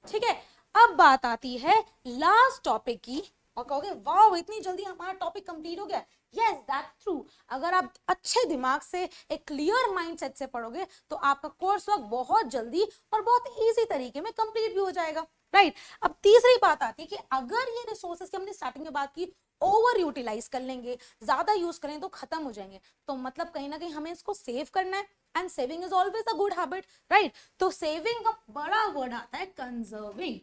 ठीक है। अब बात आती है लास्ट टॉपिक की, और कहोगे वाओ इतनी जल्दी हमारा टॉपिक कंप्लीट हो गया, यस दैट्स ट्रू। अगर आप अच्छे दिमाग से एक क्लियर माइंडसेट से पढ़ोगे तो आपका कोर्स वर्क बहुत जल्दी और बहुत इजी तरीके में कंप्लीट भी हो जाएगा, राइट। अब तीसरी बात आती है कि अगर ये रिसोर्सेज की हमने स्टार्टिंग में बात की ओवर यूटिलाइज कर लेंगे, ज्यादा यूज करें तो खत्म हो जाएंगे, तो मतलब कहीं ना कहीं हमें इसको सेव करना है, and saving is always a good habit, right. तो सेविंग का बड़ा वर्ड आता है कंजर्विंग,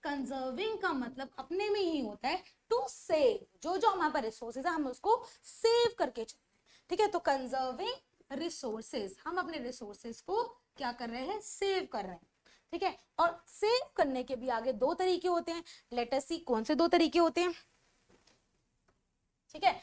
कंजर्विंग का मतलब अपने में ही होता है टू सेव, जो हमारे पास रिसोर्सेज है हम उसको सेव करके चलते हैं, ठीक है। तो कंजर्विंग रिसोर्सेज, हम अपने रिसोर्सेज को क्या कर रहे हैं, सेव कर रहे हैं, ठीक है। और सेव करने के भी आगे 2 तरीके होते हैं, लेट अस सी कौन से 2 तरीके होते हैं, ठीक है,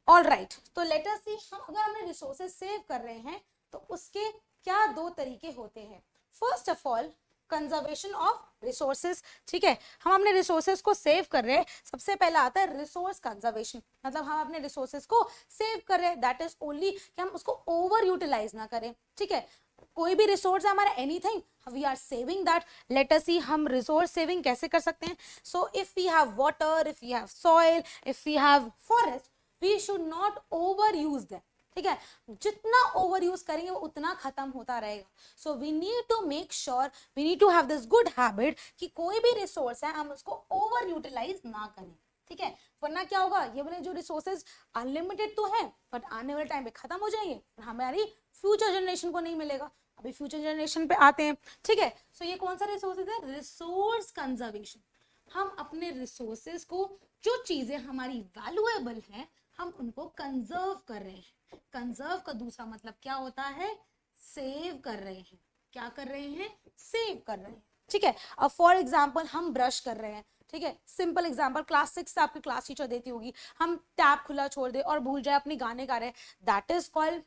ऑल राइट। तो लेट अस सी अगर हमने रिसोर्सेज सेव कर रहे हैं तो उसके क्या 2 तरीके होते हैं। First of all conservation of resources, ठीक है, हम अपने रिसोर्सेज को सेव कर रहे हैं। सबसे पहला आता है रिसोर्स कंजर्वेशन, मतलब हम अपने रिसोर्सेज को सेव कर रहे हैं, दैट इज ओनली कि हम उसको ओवर यूटिलाइज ना करें, ठीक है। कोई भी रिसोर्स है हमारा, anything, we are saving that. Let us see हम रिसोर्स सेविंग कैसे कर सकते हैं। So if we have water, if we have soil, if we have forest, we should not over use that, ठीक है। जितना ओवर यूज करेंगे वो उतना खत्म होता रहेगा। So we need to make sure, we need to have this good habit कि कोई भी रिसोर्स है हम उसको ओवर यूटिलाइज ना करें, ठीक है। वरना क्या होगा, ये वाले जो रिसोर्सेज अनलिमिटेड तो है बट आने वाले टाइम पे खत्म हो जाएंगे, हमारी फ्यूचर जनरेशन को नहीं मिलेगा। अभी फ्यूचर जनरेशन पे आते हैं, ठीक है। सो ये कौन सा रिसोर्सेज है, रिसोर्स कंजर्वेशन। हम अपने रिसोर्सेज को, जो चीजें हमारी वैल्यूएबल हैं, हम उनको कंजर्व कर रहे हैं। कंजर्व का दूसरा मतलब क्या होता है, सेव कर रहे हैं। क्या कर रहे हैं, सेव कर रहे हैं, ठीक है। अब फॉर एग्जाम्पल हम ब्रश कर रहे हैं, ठीक है, सिंपल एग्जाम्पल क्लास 6 से आपकी क्लास टीचर देती होगी, हम टैप खुला छोड़ दे और भूल जाए अपने गाने गा रहे हैं, that is called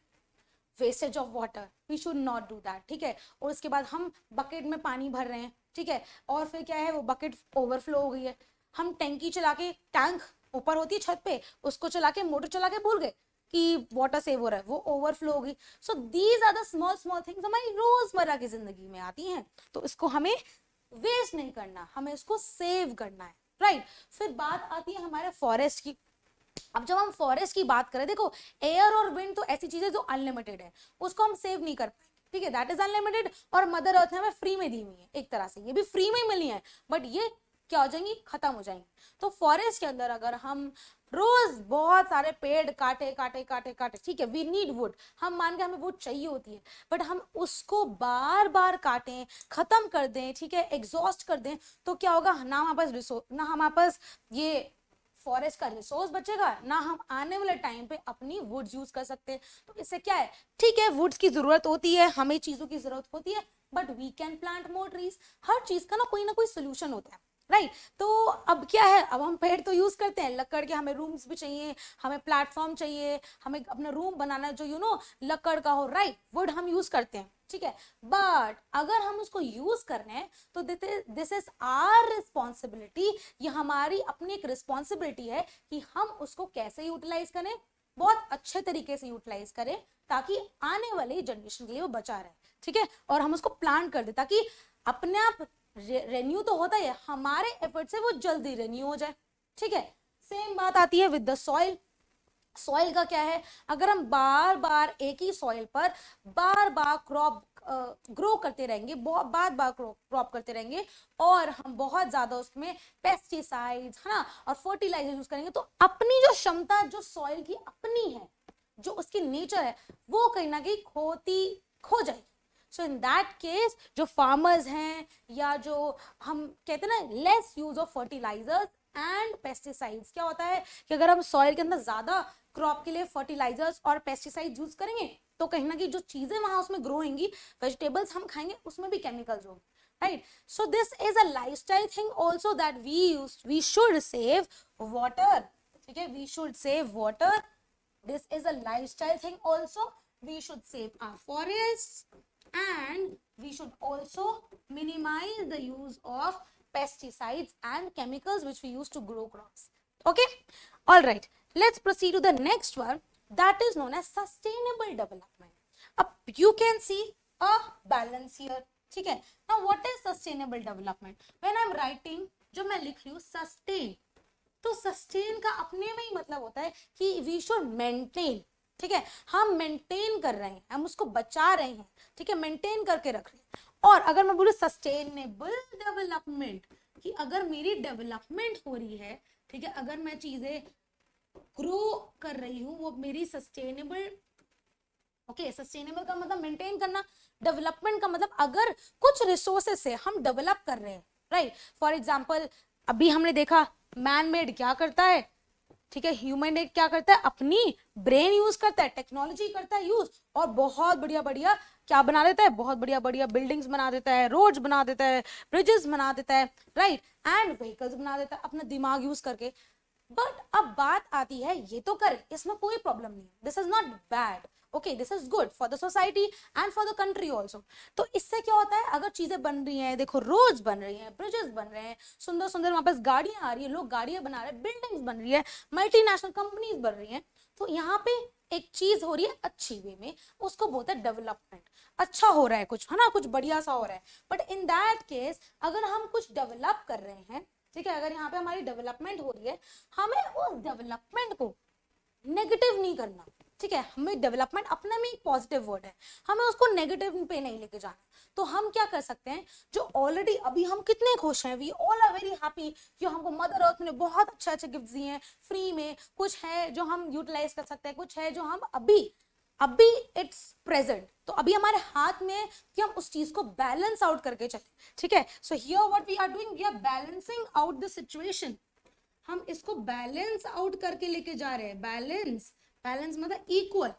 wastage of water, we should not do that, ठीक है। और उसके बाद हम बकेट में पानी भर रहे हैं, ठीक है, और फिर क्या है, वो बकेट ओवरफ्लो हो गई है, हम टैंकी चला के, टैंक ऊपर होती है छत पे, उसको चला के, मोटर चला के भूल गए कि वाटर सेव हो रहा है, वो ओवरफ्लो होगी। So these are the small small things हमारी रोजमर्रा की जिंदगी में आती हैं, तो इसको हमें वेस्ट नहीं करना, हमें इसको सेव करना है, राइट। फिर बात आती है हमारे फॉरेस्ट की। अब जब हम फॉरेस्ट की बात करें, देखो एयर और विंड तो ऐसी चीजें जो अनलिमिटेड है, उसको हम सेव नहीं कर पाएंगे, ठीक है, दैट इज अनलिमिटेड। और मदर अर्थ हमें फ्री में दी हुई है, एक तरह से ये भी फ्री में मिली है, बट ये क्या हो जाएंगी, खत्म हो जाएंगी। तो फॉरेस्ट के अंदर अगर हम रोज बहुत सारे पेड़ काटे काटे काटे काटे, ठीक है, वी नीड वुड, हम मान के हमें वुड चाहिए होती है, बट हम उसको बार बार काटें, खत्म कर दें, ठीक है, एग्जॉस्ट कर दें, तो क्या होगा, ना हमारे पास रिसोर्स, ना हमारे पास ये फॉरेस्ट का रिसोर्स बचेगा, ना हम आने वाले टाइम पे अपनी वुड्स यूज कर सकते हैं। तो इससे क्या है, ठीक है, वुड्स की जरूरत होती है, हमें चीजों की जरूरत होती है, but we can plant more trees. हर चीज का ना कोई सोल्यूशन होता है, राइट। तो अब क्या है, अब हम पेड़ तो यूज करते हैं, लकड़ के हमें रूम्स भी चाहिए, हमें प्लेटफॉर्म चाहिए, हमें अपना रूम बनाना जो लकड़ का हो, राइट, वुड हम यूज करते हैं, ठीक है। बट अगर हम उसको यूज कर रहे हैं तो दिस इज आवर रिस्पॉन्सिबिलिटी, ये हमारी अपनी एक रिस्पॉन्सिबिलिटी है कि हम उसको कैसे यूटिलाइज करें, बहुत अच्छे तरीके से यूटिलाइज करें, ताकि आने वाले जनरेशन के लिए वो बचा रहे, ठीक है। और हम उसको प्लान कर दे ताकि अपने आप रेन्यू तो होता है, हमारे एफर्ट से वो जल्दी रेन्यू हो जाए, ठीक है। सेम बात आती है विद द सॉइल। सॉइल का क्या है, अगर हम बार बार एक ही सॉइल पर बार बार क्रॉप ग्रो करते रहेंगे, बार बार क्रॉप करते रहेंगे, और हम बहुत ज्यादा उसमें पेस्टिसाइड्स, है ना, और फर्टिलाइजर यूज करेंगे, तो अपनी जो क्षमता जो सॉइल की अपनी है, जो उसकी नेचर है, वो कहीं ना कहीं खो जाएगी। सो इन दैट केस जो फार्मर्स हैं, या जो हम कहते हैं ना less use of fertilisers and pesticides, क्या होता है कि अगर हम सॉइल के अंदर ज्यादा क्रॉप के लिए फर्टिलाइजर्स और पेस्टिसाइड यूज करेंगे, तो कहीं ना कहीं जो चीजें वहां उसमें ग्रो होंगी, वेजिटेबल्स हम खाएंगे, उसमें भी केमिकल्स होंगे, right. So this is a lifestyle thing also, that we should save water, ठीक है, we should save water, this is a lifestyle thing also, we should save our forest, and we should also minimize the use of pesticides and chemicals which we use to grow crops. Okay, all right, let's proceed to the next one, that is known as sustainable development. Up you can see a balance here, ठीक है। Now what is sustainable development? When I'm writing, जो मैं लिख रही हूँ sustain, तो sustain का अपने में ही मतलब होता है कि we should maintain, ठीक है, हम मेंटेन कर रहे हैं, हम उसको बचा रहे हैं, ठीक है, मेंटेन करके रख रहे हैं। और अगर मैं बोलूं सस्टेनेबल डेवलपमेंट, कि अगर मेरी डेवलपमेंट हो रही है, ठीक है, अगर मैं चीजें ग्रो कर रही हूँ, वो मेरी सस्टेनेबल, ओके, सस्टेनेबल का मतलब मेंटेन करना, डेवलपमेंट का मतलब अगर कुछ रिसोर्सेस से हम डेवलप कर रहे हैं, राइट। फॉर एग्जाम्पल अभी हमने देखा मैन मेड क्या करता है, ठीक है, ह्यूमन मेड क्या करता है, अपनी ब्रेन यूज करता है, टेक्नोलॉजी करता है यूज, और बहुत बढ़िया बढ़िया क्या बना देता है, बहुत बढ़िया बढ़िया बिल्डिंग्स बना देता है, रोड्स बना देता है, ब्रिजेस बना देता है, राइट, एंड व्हीकल्स बना देता है अपना दिमाग यूज करके। बट अब बात आती है, ये तो करे, इसमें कोई प्रॉब्लम नहीं है, this is not bad, okay, this is good for the society and for the country also. तो इससे क्या होता है, अगर चीजें बन रही हैं, देखो रोड्स बन रही हैं, ब्रिजेस बन रहे हैं, सुंदर सुंदर वहां पर गाड़ियां आ रही है, लोग गाड़ियां बना रहे हैं, बिल्डिंग्स बन रही है, मल्टीनेशनल कंपनीज बन रही हैं, तो यहाँ पे एक चीज हो रही है अच्छी वे में, उसको बोलते हैं डेवलपमेंट। अच्छा हो रहा है कुछ, है ना, कुछ बढ़िया सा हो रहा है। बट इन दैट केस अगर हम कुछ डेवलप कर रहे हैं, ठीक है, अगर यहाँ पे हमारी डेवलपमेंट हो रही है, हमें उस डेवलपमेंट को नेगेटिव नहीं करना, ठीक है, हमें डेवलपमेंट अपने में एक पॉजिटिव वर्ड है, हमें उसको नेगेटिव पे नहीं लेके जाना। तो हम क्या कर सकते हैं, जो ऑलरेडी अभी हम कितने खुश हैं, we all are very happy कि हमको मदर अर्थ ने बहुत अच्छे अच्छे गिफ्ट दिए हैं फ्री में, कुछ है जो हम यूटिलाइज कर सकते हैं, कुछ है जो हम अभी इट्स प्रेजेंट, तो अभी हमारे हाथ में है कि हम उस चीज को बैलेंस आउट करके चले, ठीक है। So here what we are doing, we are balancing out the situation, हम इसको बैलेंस आउट करके लेके जा रहे हैं, बैलेंस मतलब इक्वल।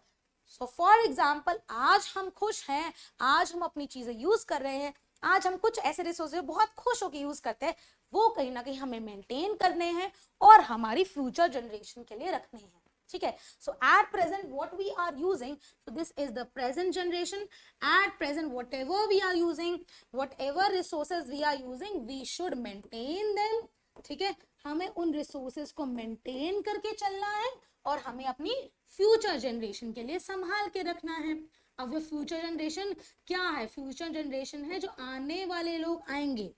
सो फॉर एग्जाम्पल, आज हम खुश हैं, आज हम अपनी चीजें यूज कर रहे हैं, आज हम कुछ ऐसे रिसोर्सेज बहुत खुश होकर यूज करते हैं, वो कहीं ना कहीं हमें मेंटेन करने हैं और हमारी फ्यूचर जनरेशन के लिए रखने हैं, ठीक है। So at present what we are using, so this is the present generation, at present whatever we are using, whatever resources we are using, we should maintain them, ठीक है, हमें उन रिसोर्सेज को maintain करके चलना है और हमें अपनी फ्यूचर जनरेशन के लिए संभाल के रखना है। अब वो फ्यूचर जनरेशन क्या है, फ्यूचर जनरेशन है जो आने वाले लोग आएंगे,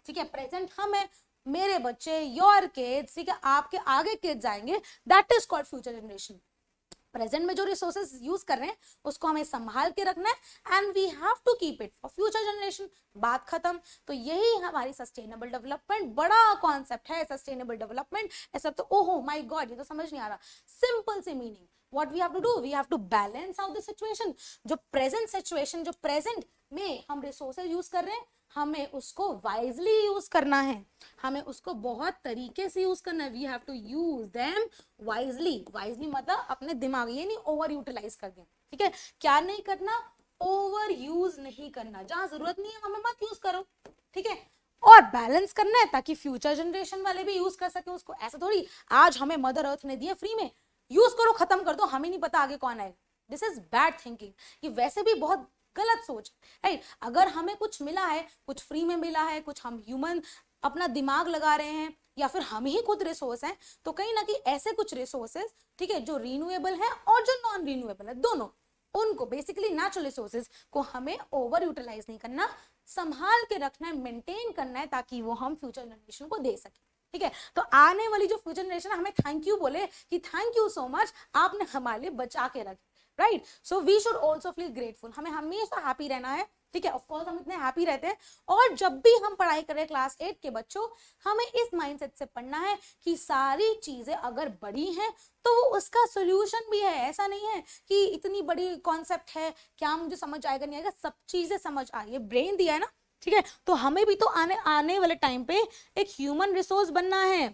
ठीक है, प्रेजेंट हम है, मेरे बच्चे, योर किड्स, ठीक है, आपके आगे किड्स आएंगे, that is called future generation. Present में जो रिसोर्सेज यूज कर रहे हैं उसको हमें संभाल के रखना है and we have to keep it for future generation, बात खत्म। तो यही हमारी सस्टेनेबल डेवलपमेंट, बड़ा कॉन्सेप्ट है सस्टेनेबल डेवलपमेंट। ऐसा तो ओहो माय गॉड, ये तो समझ नहीं आ रहा, सिंपल सी meaning, what we have to do, we have to balance out the situation, जो प्रेजेंट सिचुएशन, जो प्रेजेंट में हम रिसोर्सेज यूज कर रहे हैं, हमें उसको वाइजली यूज करना है, हमें उसको बहुत तरीके से यूज करना है, we have to use them wisely मतलब अपने दिमाग, ये नहीं ओवर यूटिलाइज कर दें, ठीक है, क्या नहीं करना, ओवर यूज नहीं करना, जहां जरूरत नहीं है हमें मत यूज करो, ठीक है, और बैलेंस करना है ताकि फ्यूचर जनरेशन वाले भी यूज कर सके उसको। ऐसा थोड़ी आज हमें मदर अर्थ ने दिया फ्री में, यूज करो खत्म कर दो, हमें नहीं पता आगे कौन आएगा, दिस इज बैड थिंकिंग, ये वैसे भी बहुत गलत सोच है, राइट। अगर हमें कुछ मिला है, कुछ फ्री में मिला है, कुछ हम ह्यूमन अपना दिमाग लगा रहे हैं या फिर हम ही खुद रिसोर्स हैं, तो कहीं ना कहीं ऐसे कुछ रिसोर्सेज, ठीक है, जो रिन्यूएबल है और जो नॉन रिन्यूएबल है, दोनों, उनको बेसिकली नेचुरल रिसोर्सेज को हमें ओवर यूटिलाइज नहीं करना, संभाल के रखना है, मेंटेन करना है, ताकि वो हम फ्यूचर जनरेशन को दे सके, ठीक है। तो आने वाली जो फ्यूचर जनरेशन हमें थैंक यू बोले कि थैंक यू सो मच, आपने हमारे लिए बचा के रखे, right. So we should also feel grateful, हमें हमेशा हैप्पी रहना है, ठीक है, ऑफकोर्स हम इतने हैप्पी रहते हैं, और जब भी हम पढ़ाई कर रहे हैं क्लास 8 के बच्चों, हमें इस माइंडसेट से पढ़ना है कि सारी चीजें अगर बड़ी हैं तो वो उसका सोल्यूशन भी है, ऐसा नहीं है कि इतनी बड़ी कॉन्सेप्ट है क्या मुझे समझ आएगा नहीं आएगा, सब चीजें समझ आ रही है, ब्रेन दिया है ना, ठीक है। तो हमें भी तो आने वाले टाइम पे एक ह्यूमन रिसोर्स बनना है,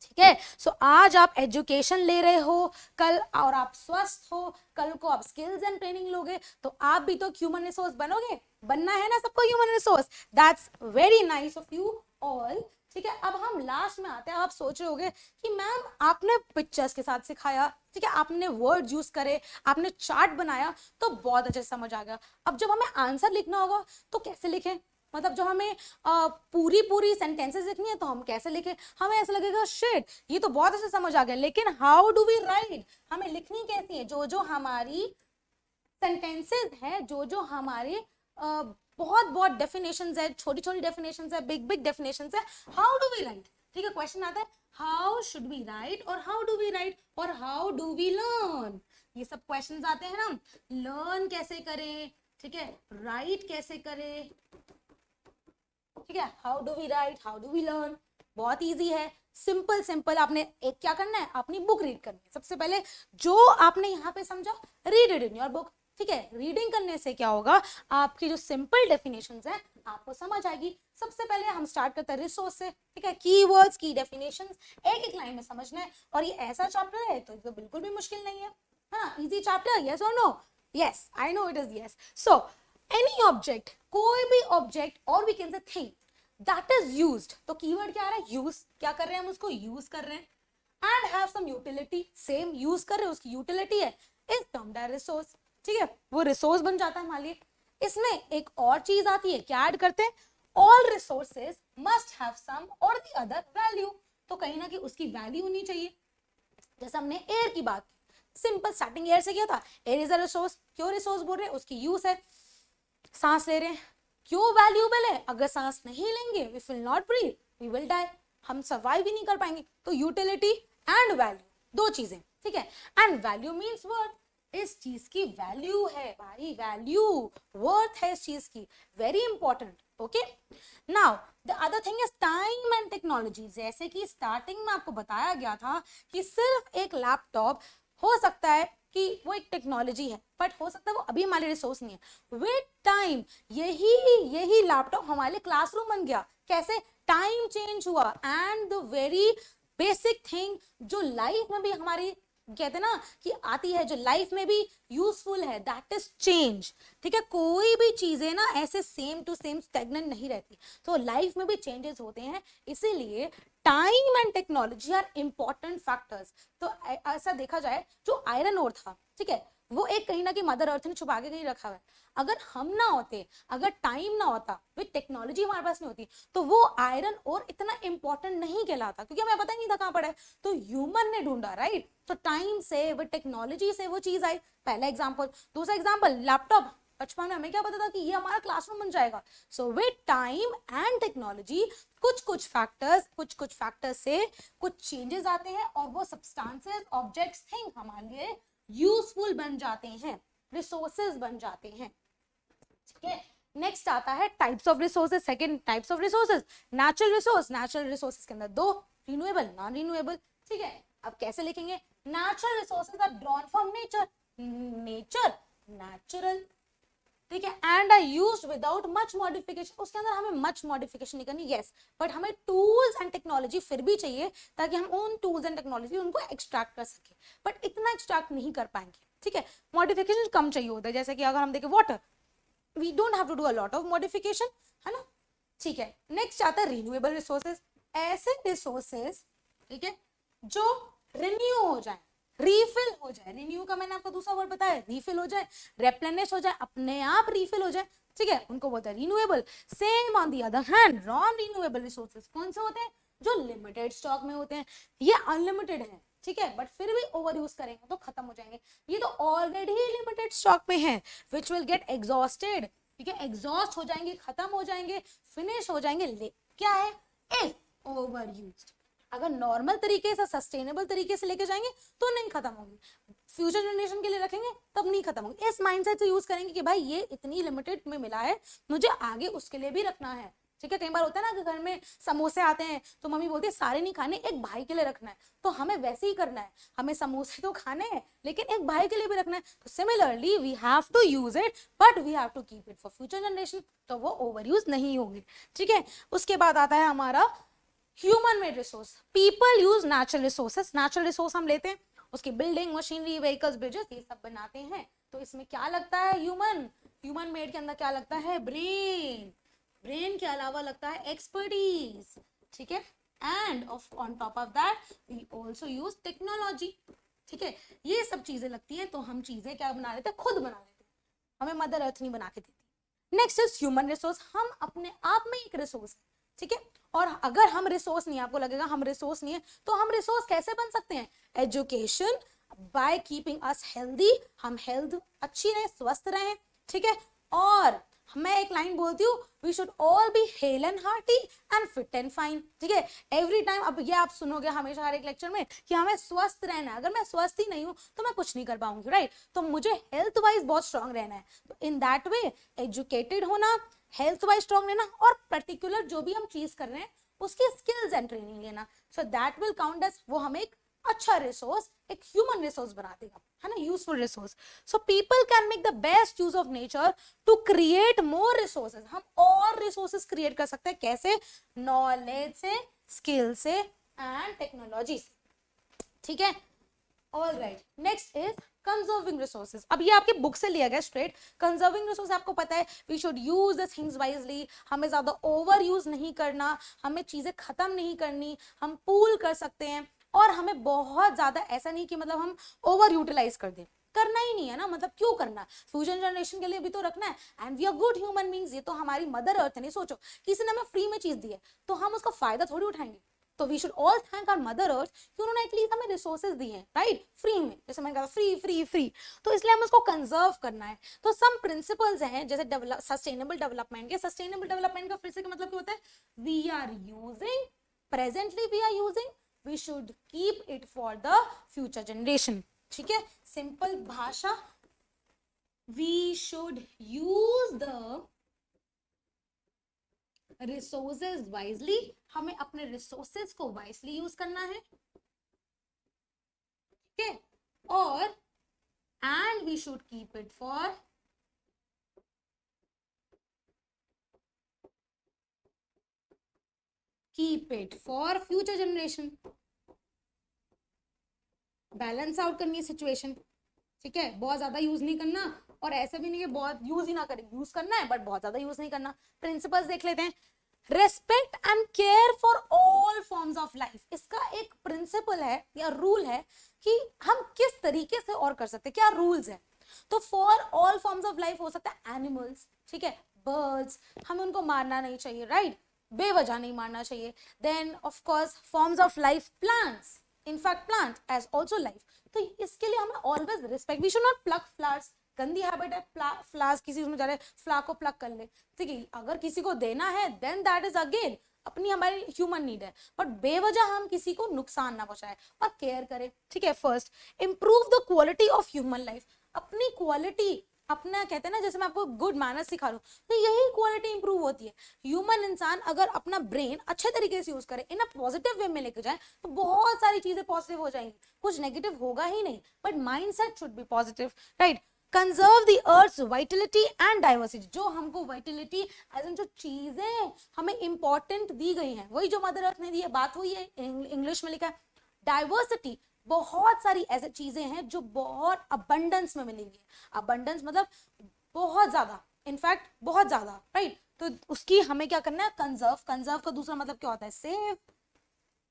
ठीक है। सो आज आप एजुकेशन ले रहे हो, कल और आप स्वस्थ हो, कल को आप स्किल्स एंड ट्रेनिंग लोगे, तो आप भी तो ह्यूमन रिसोर्स बनोगे, बनना है ना सबको human resource, that's very nice of you all, ठीक है। अब हम लास्ट में आते हैं, आप सोच रहे होगे कि मैम आपने पिक्चर्स के साथ सिखाया, ठीक है, आपने वर्ड यूज करे, आपने चार्ट बनाया, तो बहुत अच्छे से समझ आ गया। अब जब हमें आंसर लिखना होगा तो कैसे लिखें, मतलब जब हमें पूरी सेंटेंसेस लिखनी है तो हम कैसे लिखें, हमें ऐसा लगेगा शिट ये तो बहुत अच्छे समझ आ गया, लेकिन हाउ डू वी राइट, हमें लिखनी कैसी है, जो हमारी सेंटेंसेस है, जो हमारे बहुत डेफिनेशंस है, छोटी डेफिनेशंस है, बिग डेफिनेशंस है, हाउ डू वी राइट, ठीक है। क्वेश्चन आता है हाउ शुड वी राइट और हाउ डू वी राइट और हाउ डू वी लर्न, ये सब क्वेश्चंस आते हैं ना, लर्न कैसे करें, ठीक है, राइट कैसे करें, ठीक है, how do we write, how do we learn, बहुत इजी है, सिंपल। आपने एक क्या करना है, अपनी बुक रीड करनी है, सबसे पहले जो आपने यहाँ पे समझा read it in your book, ठीक है। रीडिंग करने से क्या होगा, आपकी जो सिंपल डेफिनेशंस है आपको समझ आएगी। सबसे पहले हम स्टार्ट करते हैं रिसोर्स से, ठीक है, कीवर्ड्स की डेफिनेशंस एक लाइन में समझना है, और ये ऐसा चैप्टर है तो बिल्कुल भी मुश्किल नहीं है, हाँ, इजी चैप्टर, यस और no, yes I know it is yes. So any object, कोई भी ऑब्जेक्ट, और we can say thing that is used, तो कीवर्ड क्या आ रहा है, यूज, क्या कर रहे हैं हम उसको यूज कर रहे हैं, and have some utility, same use कर रहे हो उसकी यूटिलिटी है, इज टर्म्ड एज रिसोर्स। ठीक है, वो रिसोर्स बन जाता है हमारे लिए। इसमें एक और चीज आती है, क्या ऐड करते हैं, all resources must have some और द अदर वैल्यू, तो कहीं ना कहीं उसकी वैल्यू होनी चाहिए। जैसे हमने एयर की बात की, सिंपल स्टार्टिंग एयर से किया था, एयर इज अ रिसोर्स, क्यों रिसोर्स बोल रहे हैं, उसकी यूज है, सांस ले रहे हैं, क्यों वैल्यूएबल है, अगर सांस नहीं लेंगे we will not breathe, we will die, हम सर्वाइव ही नहीं कर पाएंगे। तो यूटिलिटी एंड वैल्यू, दो चीजें, ठीक है। एंड वैल्यू मीन्स वर्थ, इस चीज की वैल्यू है भाई, वैल्यू वर्थ है इस चीज की, very important. Okay, now the other thing is time and technology. जैसे कि स्टार्टिंग में आपको बताया गया था कि सिर्फ एक लैपटॉप हो सकता है कि वो एक टेक्नोलॉजी है, बट हो सकता है वो अभी हमारे रिसोर्स नहीं है। विद टाइम यही लैपटॉप हमारे क्लासरूम बन गया। कैसे, टाइम चेंज हुआ, and the very basic thing जो लाइफ में भी हमारी कहते हैं ना कि आती है, जो लाइफ में भी यूजफुल है, दैट इज चेंज। ठीक है, कोई भी चीजें ना ऐसे सेम टू सेम स्टेगनेंट नहीं रहती, तो लाइफ में भी चेंजेस होते हैं, इसीलिए time and technology are important factors. तो ऐसा देखा जाए, जो आयरन ओर था, ठीक है, वो एक कहीं ना कहीं मदर अर्थ ने छुपा के कहीं रखा हुआ है। अगर हम ना होते, अगर टाइम ना होता, विद टेक्नोलॉजी हमारे पास नहीं होती, तो वो आयरन और इतना इंपॉर्टेंट नहीं कहलाता, क्योंकि हमें पता ही नहीं था कहां पड़ा है, तो ह्यूमन ने ढूंढा, राइट। तो टाइम से, विद टेक्नोलॉजी से वो चीज आई, पहला एग्जाम्पल। दूसरा एग्जाम्पल, लैपटॉप। बचपन में हमें क्या पता था कि ये हमारा क्लासरूम बन जाएगा। So with time and technology कुछ कुछ फैक्टर्स से कुछ चेंजेस आते हैं, और वो सब्सटेंसेस, ऑब्जेक्ट्स, थिंग हमारे लिए यूजफुल बन जाते हैं, रिसोर्सेज बन जाते हैं। ठीक है, नेक्स्ट आता है types of resources. Second types of resources, natural resource. Natural resources के अंदर दो, रिन्यूएबल, नॉन रिन्यूएबल। ठीक है, अब कैसे लिखेंगे, natural resources are drawn from nature, nature natural, ठीक है, and are used without much modification. उसके अंदर हमें मच मॉडिफिकेशन नहीं करनी, यस, बट हमें टूल्स एंड टेक्नोलॉजी फिर भी चाहिए, ताकि हम उन टूल्स एंड टेक्नोलॉजी उनको एक्सट्रैक्ट कर सके, बट इतना एक्सट्रैक्ट नहीं कर पाएंगे। ठीक है, मॉडिफिकेशन कम चाहिए होता है। जैसे कि अगर हम देखें water, we don't have to do a lot of modification, है ना। ठीक है, नेक्स्ट आता है रिन्यूएबल रिसोर्सेज। ऐसे रिसोर्सेज, ठीक है, जो रिन्यू हो जाए, रीफिल हो जाए। रिन्यू का मैंने आपको दूसरा वर्ड बताया, रीफिल हो जाए, रेप्लेनिश हो जाए, अपने आप रीफिल हो जाए, ठीक है, उनको बोलते हैं renewable. Same on the other hand, non renewable resources कौन से होते हैं, जो लिमिटेड स्टॉक में होते हैं। ये अनलिमिटेड है, ठीक है, बट फिर भी ओवर यूज करेंगे तो खत्म हो जाएंगे। ये तो ऑलरेडी लिमिटेड स्टॉक में है, विच विल गेट एग्जॉस्टेड, ठीक है, एग्जॉस्ट हो जाएंगे, खत्म हो जाएंगे, फिनिश हो जाएंगे। क्या है, इफ ओवर यूज्ड। अगर नॉर्मल तरीके से, सस्टेनेबल तरीके से लेके जाएंगे तो नहीं खत्म होंगे, फ्यूचर जनरेशन के लिए रखेंगे तब नहीं खत्म होंगे। इस माइंडसेट से यूज करेंगे कि भाई ये इतनी लिमिटेड में मिला है, मुझे आगे उसके लिए भी रखना है। ठीक है, कई बार होता है ना कि घर में समोसे आते हैं तो मम्मी बोलती है सारे नहीं खाने, एक भाई के लिए रखना है, तो हमें वैसे ही करना है, हमें समोसे तो खाने हैं लेकिन एक भाई के लिए भी रखना है। तो similarly we have to use it, but we have to keep it for future generation, तो वो ओवर यूज नहीं होंगे। ठीक है, उसके बाद आता है हमारा human made resource. People use natural resources. Natural resource हम लेते हैं, उसकी बिल्डिंग, मशीनरी, व्हीकल्स, ब्रिजेस, ये सब बनाते हैं, तो इसमें क्या लगता है, ह्यूमन मेड के अंदर क्या लगता है, ब्रेन। ब्रेन के अलावा लगता है एक्सपर्टीज, ठीक है, and on top of that we also use technology. ठीक है, ये सब चीजें लगती हैं, तो हम चीजें क्या बना लेते हैं, खुद बना लेते हैं, हमें मदर अर्थ नहीं बना के देती। Next is human resource. हम अपने आप में एक रिसोर्स है, ठीक है, और अगर हम रिसोर्स नहीं, आपको लगेगा हम रिसोर्स नहीं है, तो हम रिसोर्स कैसे बन सकते हैं, education, by keeping us healthy, हम हेल्थ अच्छी रहे, स्वस्थ रहे, ठीक है। और मैं एक लाइन बोलती हूँ, we should all be hale and hearty and fit and fine. ठीक है, एवरी टाइम, अब ये आप सुनोगे हमेशा हर एक लेक्चर में कि हमें स्वस्थ रहना है। अगर मैं स्वस्थ ही नहीं हूँ तो मैं कुछ नहीं कर पाऊंगी, राइट। तो मुझे हेल्थ वाइज बहुत स्ट्रांग रहना है, तो इन दैट वे एजुकेटेड होना, हेल्थ वाइज स्ट्रांग रहना, और पर्टिकुलर जो भी हम चीज कर रहे हैं उसकी स्किल्स एंड ट्रेनिंग लेना, so that will count as, वो हमें एक अच्छा रिसोर्स, एक ह्यूमन रिसोर्स बना देगा, है ना, useful resource. So people can make the best use of nature to create more resources. हम और रिसोर्सेज क्रिएट कर सकते हैं, कैसे, नॉलेज से, स्किल से एंड टेक्नोलॉजी से। ठीक है, all right, next is conserving resources. अब ये आपके बुक से लिया गया स्ट्रेट। कंजर्विंग रिसोर्स आपको पता है, we should use the things wisely, हमें ज्यादा ओवर यूज नहीं करना, हमें चीजें खत्म नहीं करनी, हम पूल कर सकते हैं, और हमें बहुत ज्यादा ऐसा नहीं कि मतलब हम ओवर यूटिलाइज कर दें, करना ही नहीं है ना, मतलब क्यों करना, फ्यूचर जनरेशन के लिए भी तो रखना है। And we are good human beings, ये तो हमारी मदर अर्थ है। नहीं सोचो किसी ने हमें फ्री में चीज दी है तो हम उसका फायदा थोड़ी उठाएंगे। तो we should all thank our mother earth कि उन्होंने एटलीस्ट हमें रिसोर्सेज दी हैं, राइट, फ्री में। जैसे मैंने कहा फ्री फ्री फ्री, तो इसलिए हमें उसको कंजर्व करना है। तो सम प्रिंसिपल्स हैं जैसे सस्टेनेबल डेवलपमेंट के। सस्टेनेबल डेवलपमेंट का फिर से मतलब क्या होता है, we are using, presently we are using, we should keep it for the future generation. ठीक है, सिंपल भाषा, we should use the resources wisely, हमें अपने रिसोर्सेज को वाइजली यूज करना है। ठीक है, और and we should keep it for future generation. Balance out करनी है सिचुएशन। ठीक है, बहुत ज्यादा यूज नहीं करना और ऐसा भी नहीं है बहुत यूज ही ना करें, यूज करना है बट बहुत ज्यादा यूज नहीं करना। प्रिंसिपल्स देख लेते हैं। Respect and care for all forms of life, इसका एक प्रिंसिपल है या रूल है कि हम किस तरीके से और कर सकते हैं, क्या रूल्स है। तो for all forms of life हो सकता है एनिमल्स, ठीक है, बर्ड्स, हमें उनको मारना नहीं चाहिए, राइट, बेवजह नहीं मारना चाहिए। Then of course forms of life plants, in fact plant as also life. तो इसके लिए हमें always respect, we should not pluck flowers, गंदी हैबिट है फ्लावर्स किसी उसमें जा रहे फ्लावर को प्लक कर ले, ठीक है, अगर किसी को देना है देन दैट इज अगेन अपनी हमारी ह्यूमन नीड है, बट बेवजह हम किसी को नुकसान ना पहुंचाए और केयर करें। ठीक है, first improve the quality of human life, अपनी क्वालिटी, अपना कहते हैं ना, जैसे मैं आपको गुड मैनर्स सिखा रहा हूँ तो यही क्वालिटी इंप्रूव होती है। ह्यूमन इंसान अगर अपना ब्रेन अच्छे तरीके से यूज करे, इन अ पॉजिटिव वे में लेके जाए तो बहुत सारी चीजें पॉजिटिव हो जाएंगी, कुछ नेगेटिव होगा ही नहीं, but mindset should be positive, right. Conserve the earth's vitality and diversity, जो हमको वाइटलिटी एज इन जो चीजें हमें इंपॉर्टेंट दी गई हैं वही जो मदर अर्थ ने दी है, बात हुई है, इंग्लिश में लिखा है। डाइवर्सिटी, बहुत सारी ऐसी चीजें हैं जो बहुत अबंडेंस में मिलेंगी, अबंडेंस मतलब बहुत ज्यादा, इनफैक्ट बहुत ज्यादा, राइट। तो उसकी हमें क्या करना है, कंजर्व। कंजर्व का दूसरा मतलब क्या होता है, save,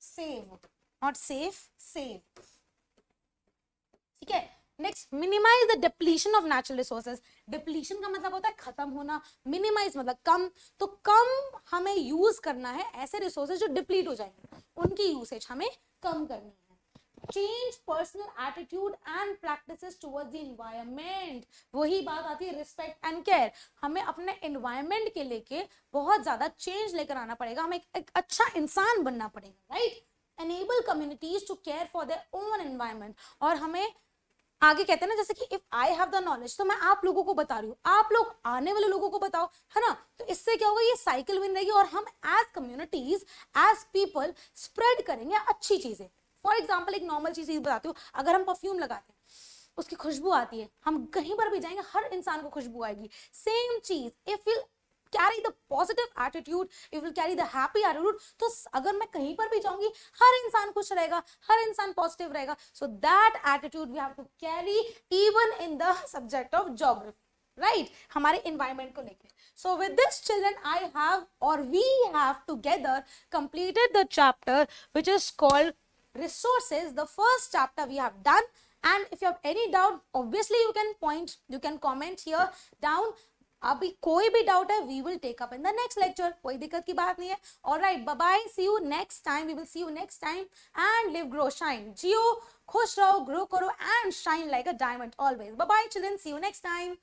save, not safe, save. ठीक है, next minimize the depletion of natural resources. Depletion का मतलब होता है खत्म होना, मिनिमाइज मतलब कम, तो कम हमें यूज करना है ऐसे रिसोर्सेज जो डिप्लीट हो जाएंगे, उनकी यूसेज हमें कम करनी है। Change personal attitude and practices towards the environment, वही बात आती है रिस्पेक्ट एंड केयर, हमें अपने एनवायरनमेंट के लेके बहुत ज्यादा चेंज लेकर आना पड़ेगा, हमें एक अच्छा इंसान बनना पड़ेगा, right. Enable communities to care for their own environment, और हमें आगे कहते हैं ना, जैसे कि if I have the knowledge, तो मैं आप लोगों को बता रही हूँ, आप लोग आने वाले लोगों को बताओ, है ना। तो इससे क्या होगा, ये साइकिल बन रहेगी और हम as communities, as people spread करेंगे अच्छी चीजें। फॉर एग्जाम्पल एक नॉर्मल चीज बताती हूँ, अगर हम परफ्यूम लगाते हैं उसकी खुशबू आती है, हम कहीं पर भी जाएंगे हर इंसान को खुशबू आएगी। सेम चीज, if you carry the positive attitude, if you carry the happy attitude, तो अगर मैं कहीं पर भी जाऊंगी हर इंसान खुश रहेगा, हर इंसान पॉजिटिव रहेगा। So that attitude we have to carry even in the subject of geography, right, हमारे environment को लेके। So with this children, I have or we have together completed the chapter which is called resources. The first chapter we have done, and if you have any doubt, obviously you can point, you can comment here down. अभी कोई भी doubt है we will take up in the next lecture, कोई दिक्कत की बात नहीं है। Alright, bye bye, see you next time, we will see you next time, and live grow shine, जियो खुश रहो, ग्रो करो and shine like a diamond always. Bye bye children, see you next time.